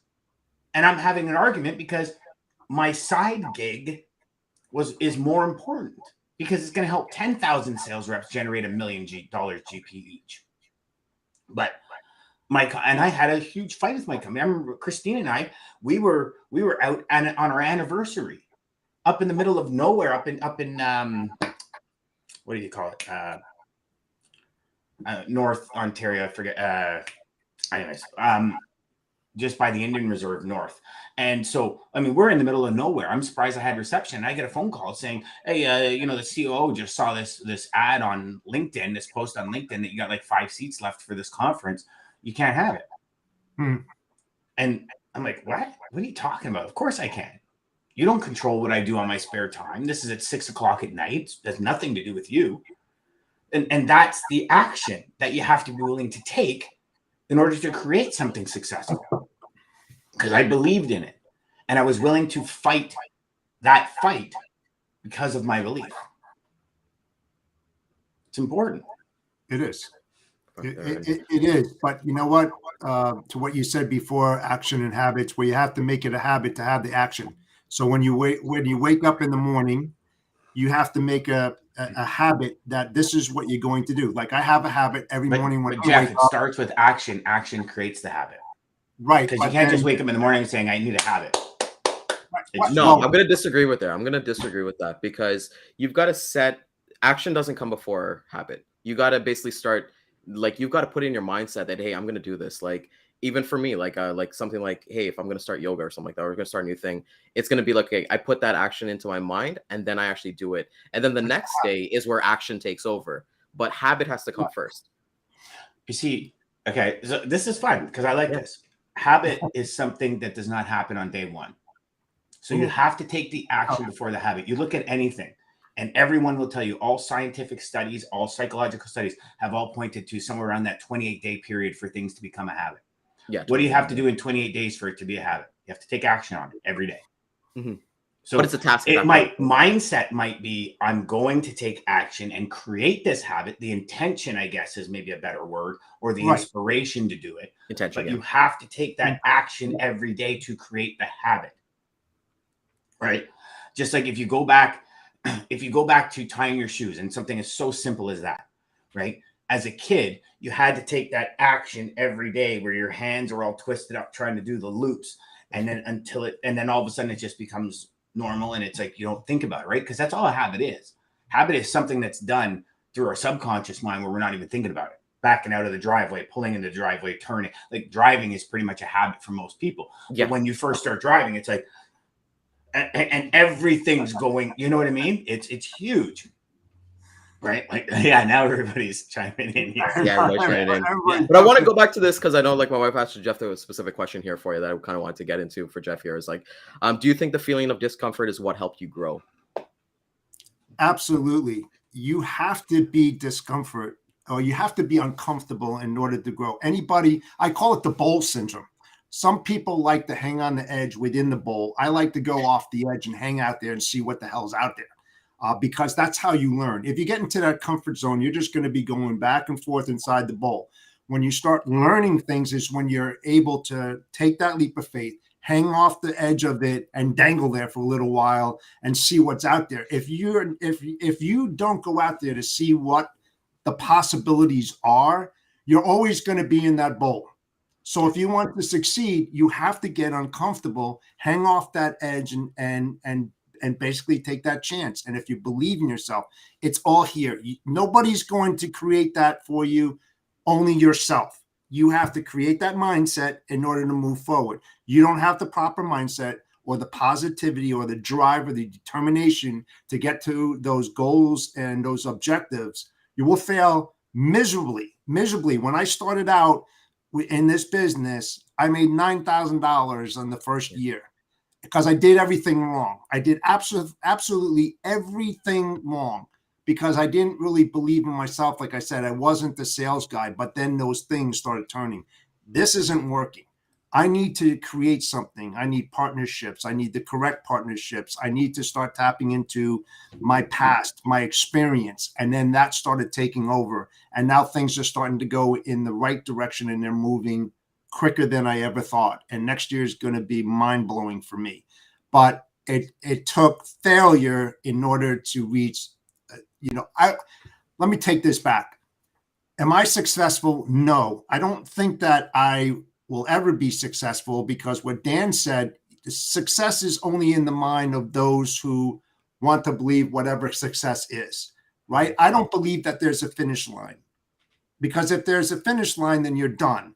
And I'm having an argument because my side gig is more important because it's going to help 10,000 sales reps generate $1 million GP each. But and I had a huge fight with my company. I remember Christine and I, we were out on our anniversary up in the middle of nowhere, up in what do you call it? North Ontario. I forget. Anyways, just by the Indian Reserve North. And so, I mean, we're in the middle of nowhere. I'm surprised I had reception. I get a phone call saying, hey, you know, the COO just saw this ad on LinkedIn, this post on LinkedIn that you got like 5 seats left for this conference. You can't have it. And I'm like, what? What are you talking about? Of course I can. You don't control what I do on my spare time. This is at 6 o'clock at night. It has nothing to do with you. And that's the action that you have to be willing to take in order to create something successful. Because I believed in it. And I was willing to fight that fight because of my belief. It's important. It is. It is. But you know what? To what you said before, action and habits, where you have to make it a habit to have the action. So when you wake up in the morning, you have to make a habit that this is what you're going to do. Like I have a habit every morning when Jeff, it starts with action. Action creates the habit. Right. Because you can't just wake up in the morning saying, I need a habit. No, I'm going to disagree with that. I'm going to disagree with that because you've got to set action doesn't come before habit. You got to basically start, like, you've got to put in your mindset that, hey, I'm going to do this. Like, even for me, like something like, hey, if I'm going to start yoga or something like that, or we're going to start a new thing, it's going to be like, okay, I put that action into my mind and then I actually do it. And then the next day is where action takes over. But habit has to come first. You see, Okay, so this is fun because I like this. Habit is something that does not happen on day one. So you have to take the action before the habit. You look at anything, and everyone will tell you, all scientific studies, all psychological studies have all pointed to somewhere around that 28-day period for things to become a habit. Yeah. What do you have to do in 28 days for it to be a habit? You have to take action on it every day. Mm-hmm. So but it's a task. Mindset might be, I'm going to take action and create this habit. The intention, I guess, is maybe a better word, or the inspiration to do it. Intention, but you have to take that action every day to create the habit. Right? Just like if you go back to tying your shoes, and something as so simple as that, right? As a kid, you had to take that action every day where your hands are all twisted up trying to do the loops, and then all of a sudden it just becomes normal, and it's like you don't think about it, right? Because that's all a habit is. Habit is something that's done through our subconscious mind where we're not even thinking about it. Backing out of the driveway, pulling in the driveway, turning. Like driving is pretty much a habit for most people. Yeah. But when you first start driving, it's like, and everything's going, you know what I mean? It's huge. Right? Like, yeah, now everybody's chiming in here. Yeah, everybody's chiming in. Yeah. But I want to go back to this because I know, like, my wife asked Jeff a specific question here for you that I kind of wanted to get into for Jeff here. Is like, do you think the feeling of discomfort is what helped you grow? Absolutely. You have to be discomfort, or you have to be uncomfortable in order to grow. Anybody, I call it the bowl syndrome. Some people like to hang on the edge within the bowl. I like to go off the edge and hang out there and see what the hell's out there. Because that's how you learn. If you get into that comfort zone, you're just going to be going back and forth inside the bowl. When you start learning things is when you're able to take that leap of faith, hang off the edge of it and dangle there for a little while and see what's out there. If you don't go out there to see what the possibilities are, you're always going to be in that bowl. So if you want to succeed, you have to get uncomfortable, hang off that edge and basically take that chance. And if you believe in yourself, it's all here. Nobody's going to create that for you, only yourself. You have to create that mindset in order to move forward. You don't have the proper mindset or the positivity or the drive or the determination to get to those goals and those objectives. You will fail miserably. When I started out in this business, I made $9,000 on the first year because I did everything wrong. I did absolutely everything wrong because I didn't really believe in myself. Like I said, I wasn't the sales guy, but then those things started turning. This isn't working. I need to create something. I need partnerships. I need the correct partnerships. I need to start tapping into my past, my experience. And then that started taking over. And now things are starting to go in the right direction and they're moving quicker than I ever thought. And next year is going to be mind-blowing for me. But it took failure in order to reach, let me take this back. Am I successful? No, I don't think that I will ever be successful because what Dan said, success is only in the mind of those who want to believe whatever success is, right? I don't believe that there's a finish line because if there's a finish line, then you're done.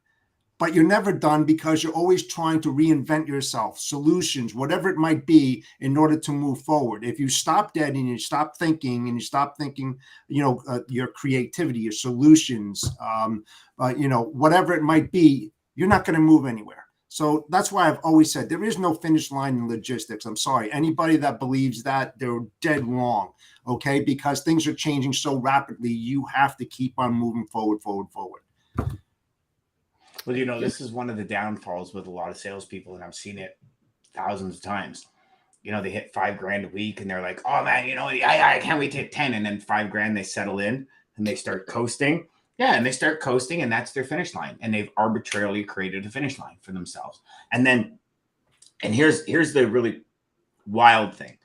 But you're never done because you're always trying to reinvent yourself, solutions, whatever it might be, in order to move forward. If you stop dead and you stop thinking your creativity, your solutions, whatever it might be, you're not going to move anywhere. So that's why I've always said there is no finish line in logistics. I'm sorry. Anybody that believes that, they're dead wrong, okay? Because things are changing so rapidly, you have to keep on moving forward. Well, this is one of the downfalls with a lot of salespeople, and I've seen it thousands of times. They hit $5,000 a week, and they're like, "Oh man, I can't wait to hit 10," and then $5,000 they settle in and they start coasting. Yeah, and they start coasting, and that's their finish line, and they've arbitrarily created a finish line for themselves. And here's the really wild thing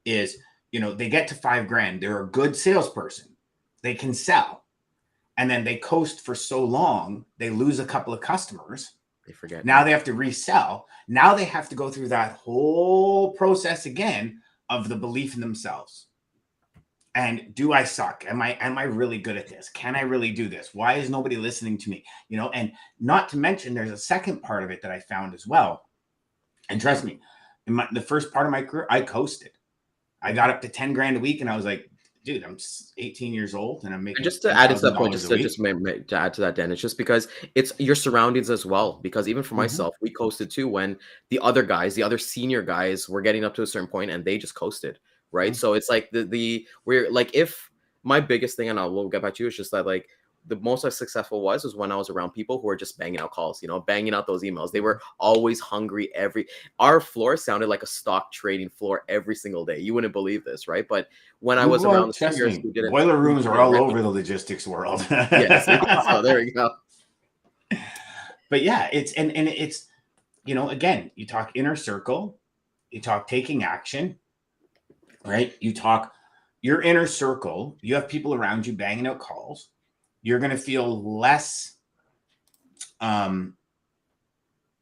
is, they get to $5,000, they're a good salesperson, they can sell. And then they coast for so long, they lose a couple of customers. They forget. Now they have to resell. Now they have to go through that whole process again of the belief in themselves. And do I suck? Am I really good at this? Can I really do this? Why is nobody listening to me? And not to mention, there's a second part of it that I found as well. And trust me, in the first part of my career, I coasted. I got up to $10,000 a week, and I was like, dude, I'm 18 years old and I'm making And just to add into that point, $10,000 a week. to add to that, Dan, it's just because it's your surroundings as well. Because even for Mhm. myself, we coasted too when the other guys, the other senior guys, were getting up to a certain point and they just coasted, right? Mhm. So it's like we're like, if my biggest thing, and we'll get back to you, is just that like the most I successful was when I was around people who were just banging out calls, banging out those emails. They were always hungry. Our floor sounded like a stock trading floor every single day. You wouldn't believe this, right? But when I was around the Trust seniors me, who didn't, boiler rooms who are didn't all rip over the logistics world. Yes. So there we go. But yeah, it's and it's, again, you talk inner circle, you talk taking action, right? You talk your inner circle, you have people around you banging out calls. You're going to feel less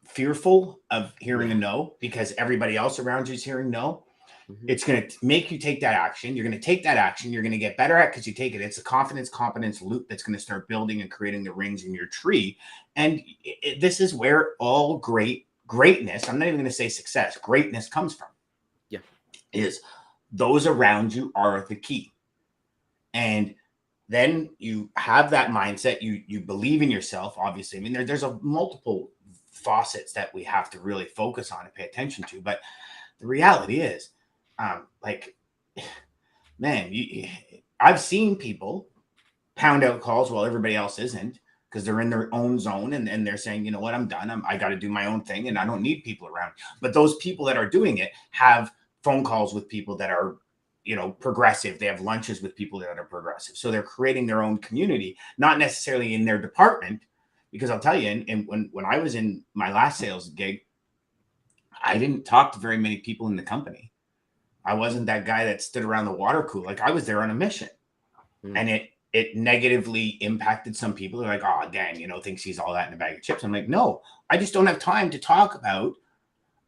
fearful of hearing a no because everybody else around you is hearing no. It's going to make you take that action. You're going to take that action. You're going to get better at it because you take it. It's a confidence, competence loop that's going to start building and creating the rings in your tree. And this is where all greatness, I'm not even going to say success, greatness comes from. Yeah. Is those around you are the key. And then you have that mindset. You believe in yourself, obviously. I mean, there's a multiple faucets that we have to really focus on and pay attention to. But the reality is, man, I've seen people pound out calls while everybody else isn't because they're in their own zone and they're saying, you know what, I'm done. I got to do my own thing and I don't need people around. But those people that are doing it have phone calls with people that are, progressive. They have lunches with people that are progressive. So they're creating their own community, not necessarily in their department. Because I'll tell you, and when I was in my last sales gig, I didn't talk to very many people in the company. I wasn't that guy that stood around the water cooler. Like I was there on a mission. And it negatively impacted some people. They're like, oh, Dan, thinks he's all that in a bag of chips. I'm like, no, I just don't have time to talk about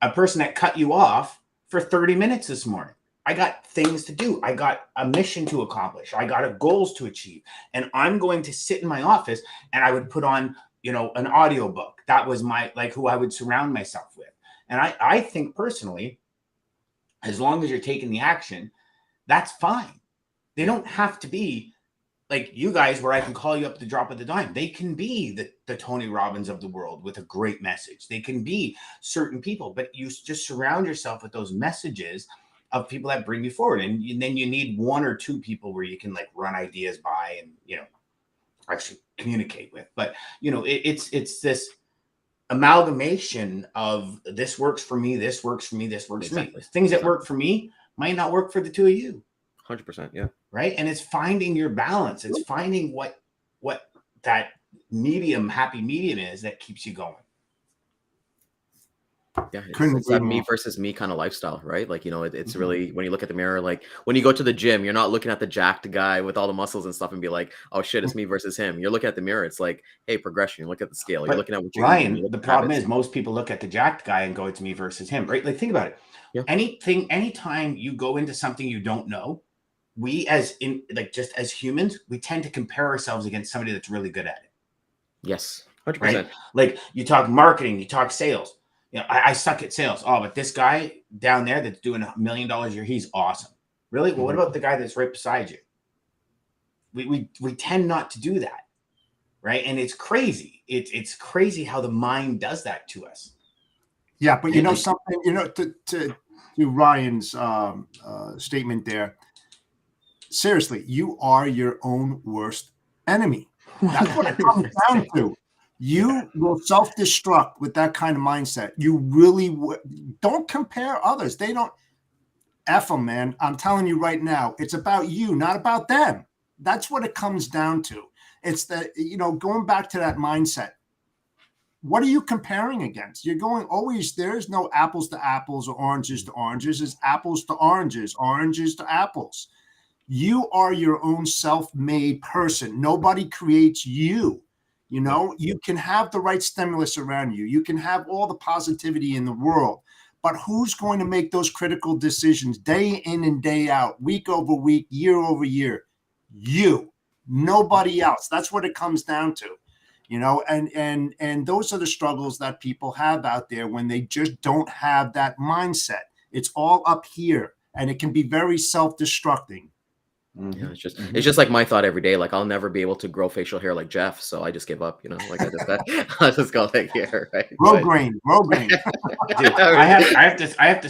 a person that cut you off for 30 minutes this morning. I got things to do. I got a mission to accomplish. I got goals to achieve. And I'm going to sit in my office and I would put on, an audiobook. That was who I would surround myself with. And I think personally, as long as you're taking the action, that's fine. They don't have to be like you guys where I can call you up at the drop of the dime. They can be the Tony Robbins of the world with a great message. They can be certain people, but you just surround yourself with those messages of people that bring you forward. And then you need one or two people where you can run ideas by and, actually communicate with. But, it's this amalgamation of this works for me, this works for me, this works for me. Things that work for me might not work for the two of you. 100%. Yeah. Right. And it's finding your balance. It's finding what that happy medium is that keeps you going. Yeah, it's that me versus me kind of lifestyle, right? It's really, when you look at the mirror, like when you go to the gym, you're not looking at the jacked guy with all the muscles and stuff and be like, oh shit, it's me versus him. You're looking at the mirror. It's like, hey, progression. You look at the scale. You're looking at what you're Ryan, eating, the problem is most people look at the jacked guy and go, it's me versus him, right? Like think about it. Yeah. Anytime you go into something you don't know, we as humans, we tend to compare ourselves against somebody that's really good at it. Yes. 100%. Right? Like you talk marketing, you talk sales. I suck at sales. Oh, but this guy down there that's doing $1 million a year, he's awesome. Really? Well, what about the guy that's right beside you? We tend not to do that, right? And it's crazy. It's crazy how the mind does that to us. Yeah, but something, to Ryan's statement there. Seriously, you are your own worst enemy. That's what it comes down to. You will self-destruct with that kind of mindset. You really don't compare others. They don't F them, man. I'm telling you right now, it's about you, not about them. That's what it comes down to. It's that, going back to that mindset. What are you comparing against? You're going always, there's no apples to apples or oranges to oranges. It's apples to oranges, oranges to apples. You are your own self-made person. Nobody creates you. You can have the right stimulus around you. You can have all the positivity in the world, but who's going to make those critical decisions day in and day out, week over week, year over year? You, nobody else. That's what it comes down to, and those are the struggles that people have out there when they just don't have that mindset. It's all up here and it can be very self-destructing. Yeah, it's just like my thought every day. Like I'll never be able to grow facial hair like Jeff, so I just give up. You know, like I just go like here, right? Grow grain. Dude, I have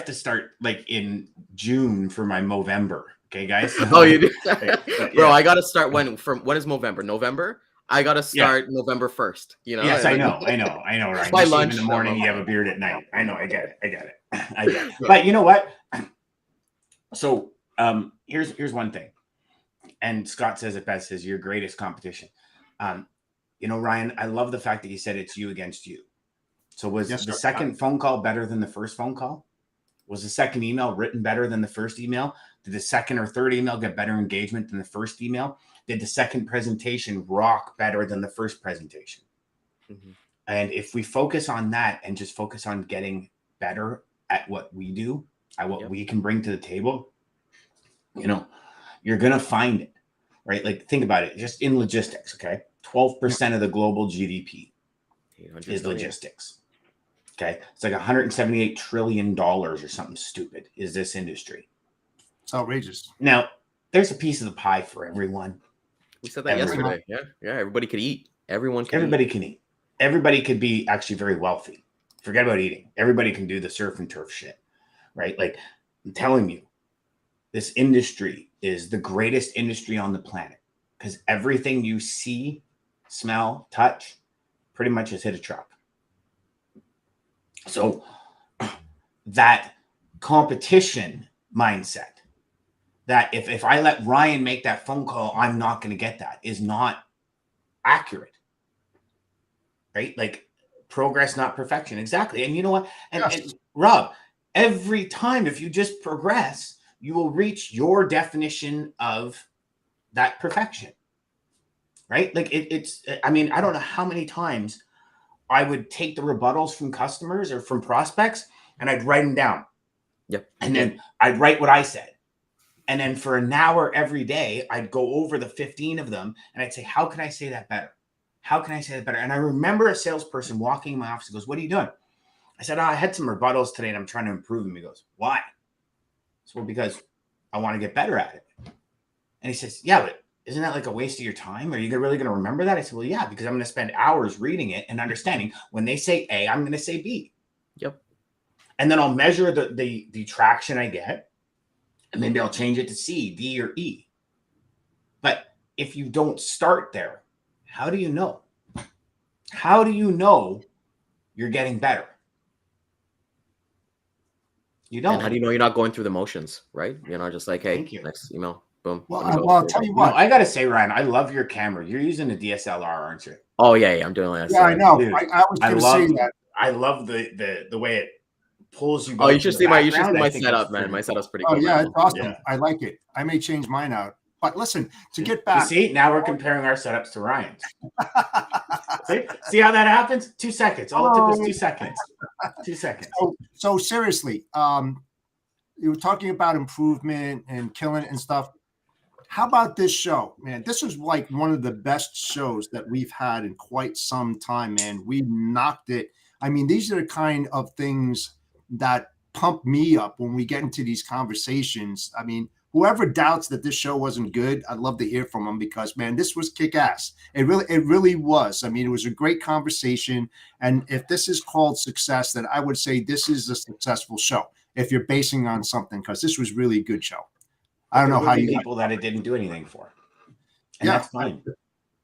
to start like in June for my Movember. Okay, guys. Oh, you do, but, bro. I gotta start when is November? November. I gotta start November 1st. You know. Yes, I know, Ryan. My You shave lunch in the morning, you have a beard at night. I know, I get it. But you know what? So here's one thing, and Scott says it best: is your greatest competition. You know, Ryan, I love the fact that you said it's you against you. So was the second phone call better than the first phone call? Was the second email written better than the first email? Did the second or third email get better engagement than the first email? Did the second presentation rock better than the first presentation? Mm-hmm. And if we focus on that and just focus on getting better at what we do, at what we can bring to the table, you know, you're going to find it, right? Like think about it, just in logistics, okay? 12% of the global GDP is logistics. Okay. It's like $178 trillion or something stupid is this industry. It's outrageous. Now, there's a piece of the pie for everyone. We said that yesterday. Yeah. Everybody could eat. Everybody can eat. Everybody could be actually very wealthy. Forget about eating. Everybody can do the surf and turf shit, right? Like I'm telling you, this industry is the greatest industry on the planet because everything you see, smell, touch, pretty much has hit a truck. So that competition mindset, that if I let Ryan make that phone call, I'm not going to get that, is not accurate, right? Like progress, not perfection. Exactly. And you know what? And Rob, every time, if you just progress, you will reach your definition of that perfection, right? Like I mean, I don't know how many times I would take the rebuttals from customers or from prospects and I'd write them down. Yep. And then I'd write what I said. And then for an hour every day, I'd go over the 15 of them and I'd say, how can I say that better? How can I say that better? And I remember a salesperson walking in my office and goes, what are you doing? I said, I had some rebuttals today and I'm trying to improve them. He goes, why? So, well, because I want to get better at it. And he says, yeah, but isn't that like a waste of your time? Are you really going to remember that? I said, well, yeah, because I'm going to spend hours reading it and understanding when they say A, I'm going to say B. Yep. And then I'll measure the traction I get. And maybe I'll change it to C, D, or E. But if you don't start there, how do you know? How do you know you're getting better? You don't. And how do you know you're not going through the motions, right? You're not just like, hey, next email, boom. Well, I'll tell you what. I got to say, Ryan, I love your camera. You're using a DSLR, aren't you? Oh, yeah, I'm doing that. Yeah, I know. Dude, I was going to say that. I love the way it pulls you. Oh, you should see my setup, man. My setup's pretty cool. Oh, yeah, it's awesome. Yeah. I like it. I may change mine out. But listen, to get back. You see, now we're comparing our setups to Ryan's. See how that happens? 2 seconds. All it took was 2 seconds. 2 seconds. So seriously, you were talking about improvement and killing it and stuff. How about this show, man? This was like one of the best shows that we've had in quite some time, man. We knocked it. I mean, these are the kind of things that pump me up when we get into these conversations. I mean, whoever doubts that this show wasn't good, I'd love to hear from them because, man, this was kick-ass. It really was. I mean, it was a great conversation. And if this is called success, then I would say this is a successful show if you're basing on something, because this was really a good show. I don't know how you people that it didn't do anything for. And that's fine.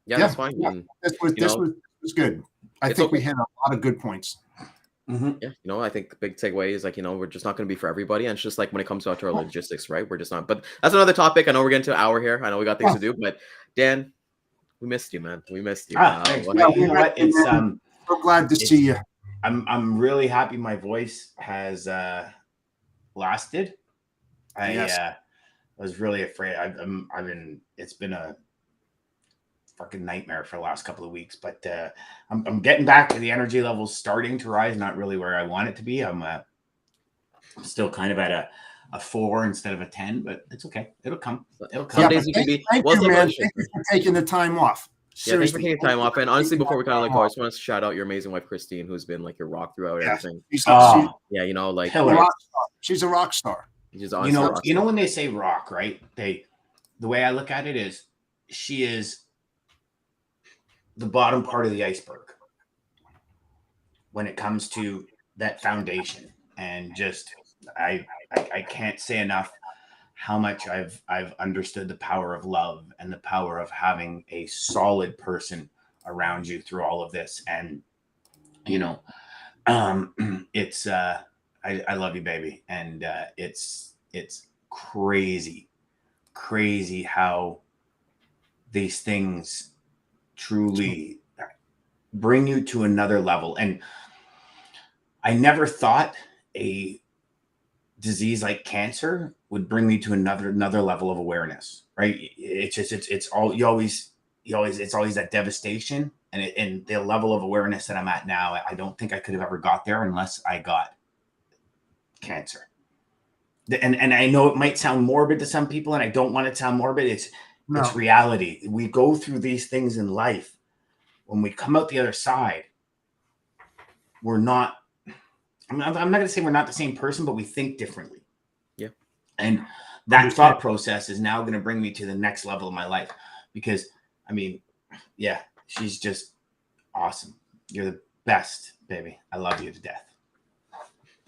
Yeah, that's fine. Yeah. This was good. I think we hit a lot of good points. Mm-hmm. Yeah, I think the big takeaway is like, we're just not going to be for everybody. And it's just like when it comes out to our logistics, right? We're just not. But that's another topic. I know we're getting to an hour here. I know we got things to do. But Dan, we missed you, man. We missed you. Thanks. You know what? It's so glad to see you. I'm really happy my voice has lasted. I was really afraid. It's been a fucking nightmare for the last couple of weeks, but I'm getting back to the energy levels starting to rise. Not really where I want it to be. I'm still kind of at a 4 instead of a 10, but it's okay. It'll come. Some days you can be. Thank you, man. Thank you for taking the time off. Yeah, thanks for taking time off. And honestly, before we kind of go, I just want to shout out your amazing wife, Christine, who's been like your rock throughout everything. She's like she's a rock star. She's honestly you know when they say rock, right? They the way I look at it is she is the bottom part of the iceberg when it comes to that foundation. And just, I can't say enough how much I've understood the power of love and the power of having a solid person around you through all of this. And, you know, it's, I love you, baby. And it's crazy how these things truly bring you to another level. And I never thought a disease like cancer would bring me to another level of awareness, right? It's always that devastation, and the level of awareness that I'm at now, I don't think I could have ever got there unless I got cancer. And I know it might sound morbid to some people, and I don't want it to sound morbid. It's reality. We go through these things in life. When we come out the other side, we're not, I'm not going to say we're not the same person, but we think differently. Yeah. And that thought process is now going to bring me to the next level of my life, because, I mean, yeah, she's just awesome. You're the best, baby. I love you to death.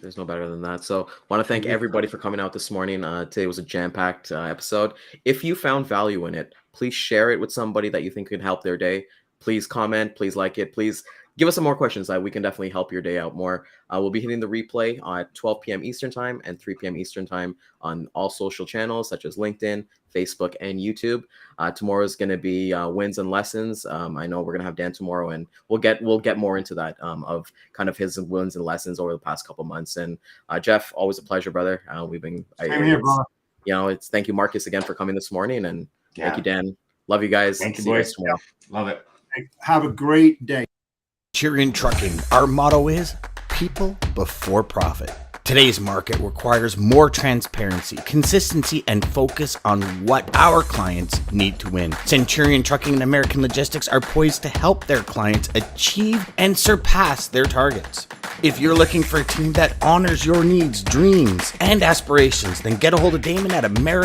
There's no better than that. So want to thank everybody for coming out this morning. Today was a jam-packed episode. If you found value in it, please share it with somebody that you think could help their day. Please comment, please like it, please give us some more questions that we can definitely help your day out more. We'll be hitting the replay at 12 p.m. Eastern time and 3 p.m. Eastern time on all social channels such as LinkedIn, Facebook, and YouTube. Tomorrow is going to be wins and lessons. I know we're going to have Dan tomorrow, and we'll get more into that of kind of his wins and lessons over the past couple months. And Jeff, always a pleasure, brother. We've been here, brother. You know, it's thank you, Marcus, again for coming this morning, and thank you, Dan. Love you guys. Thank you, See you boys. guys tomorrow. Love it. Have a great day. Centurion Trucking, our motto is people before profit. Today's market requires more transparency, consistency, and focus on what our clients need to win. Centurion Trucking and American Logistics are poised to help their clients achieve and surpass their targets. If you're looking for a team that honors your needs, dreams, and aspirations, then get a hold of Daman at American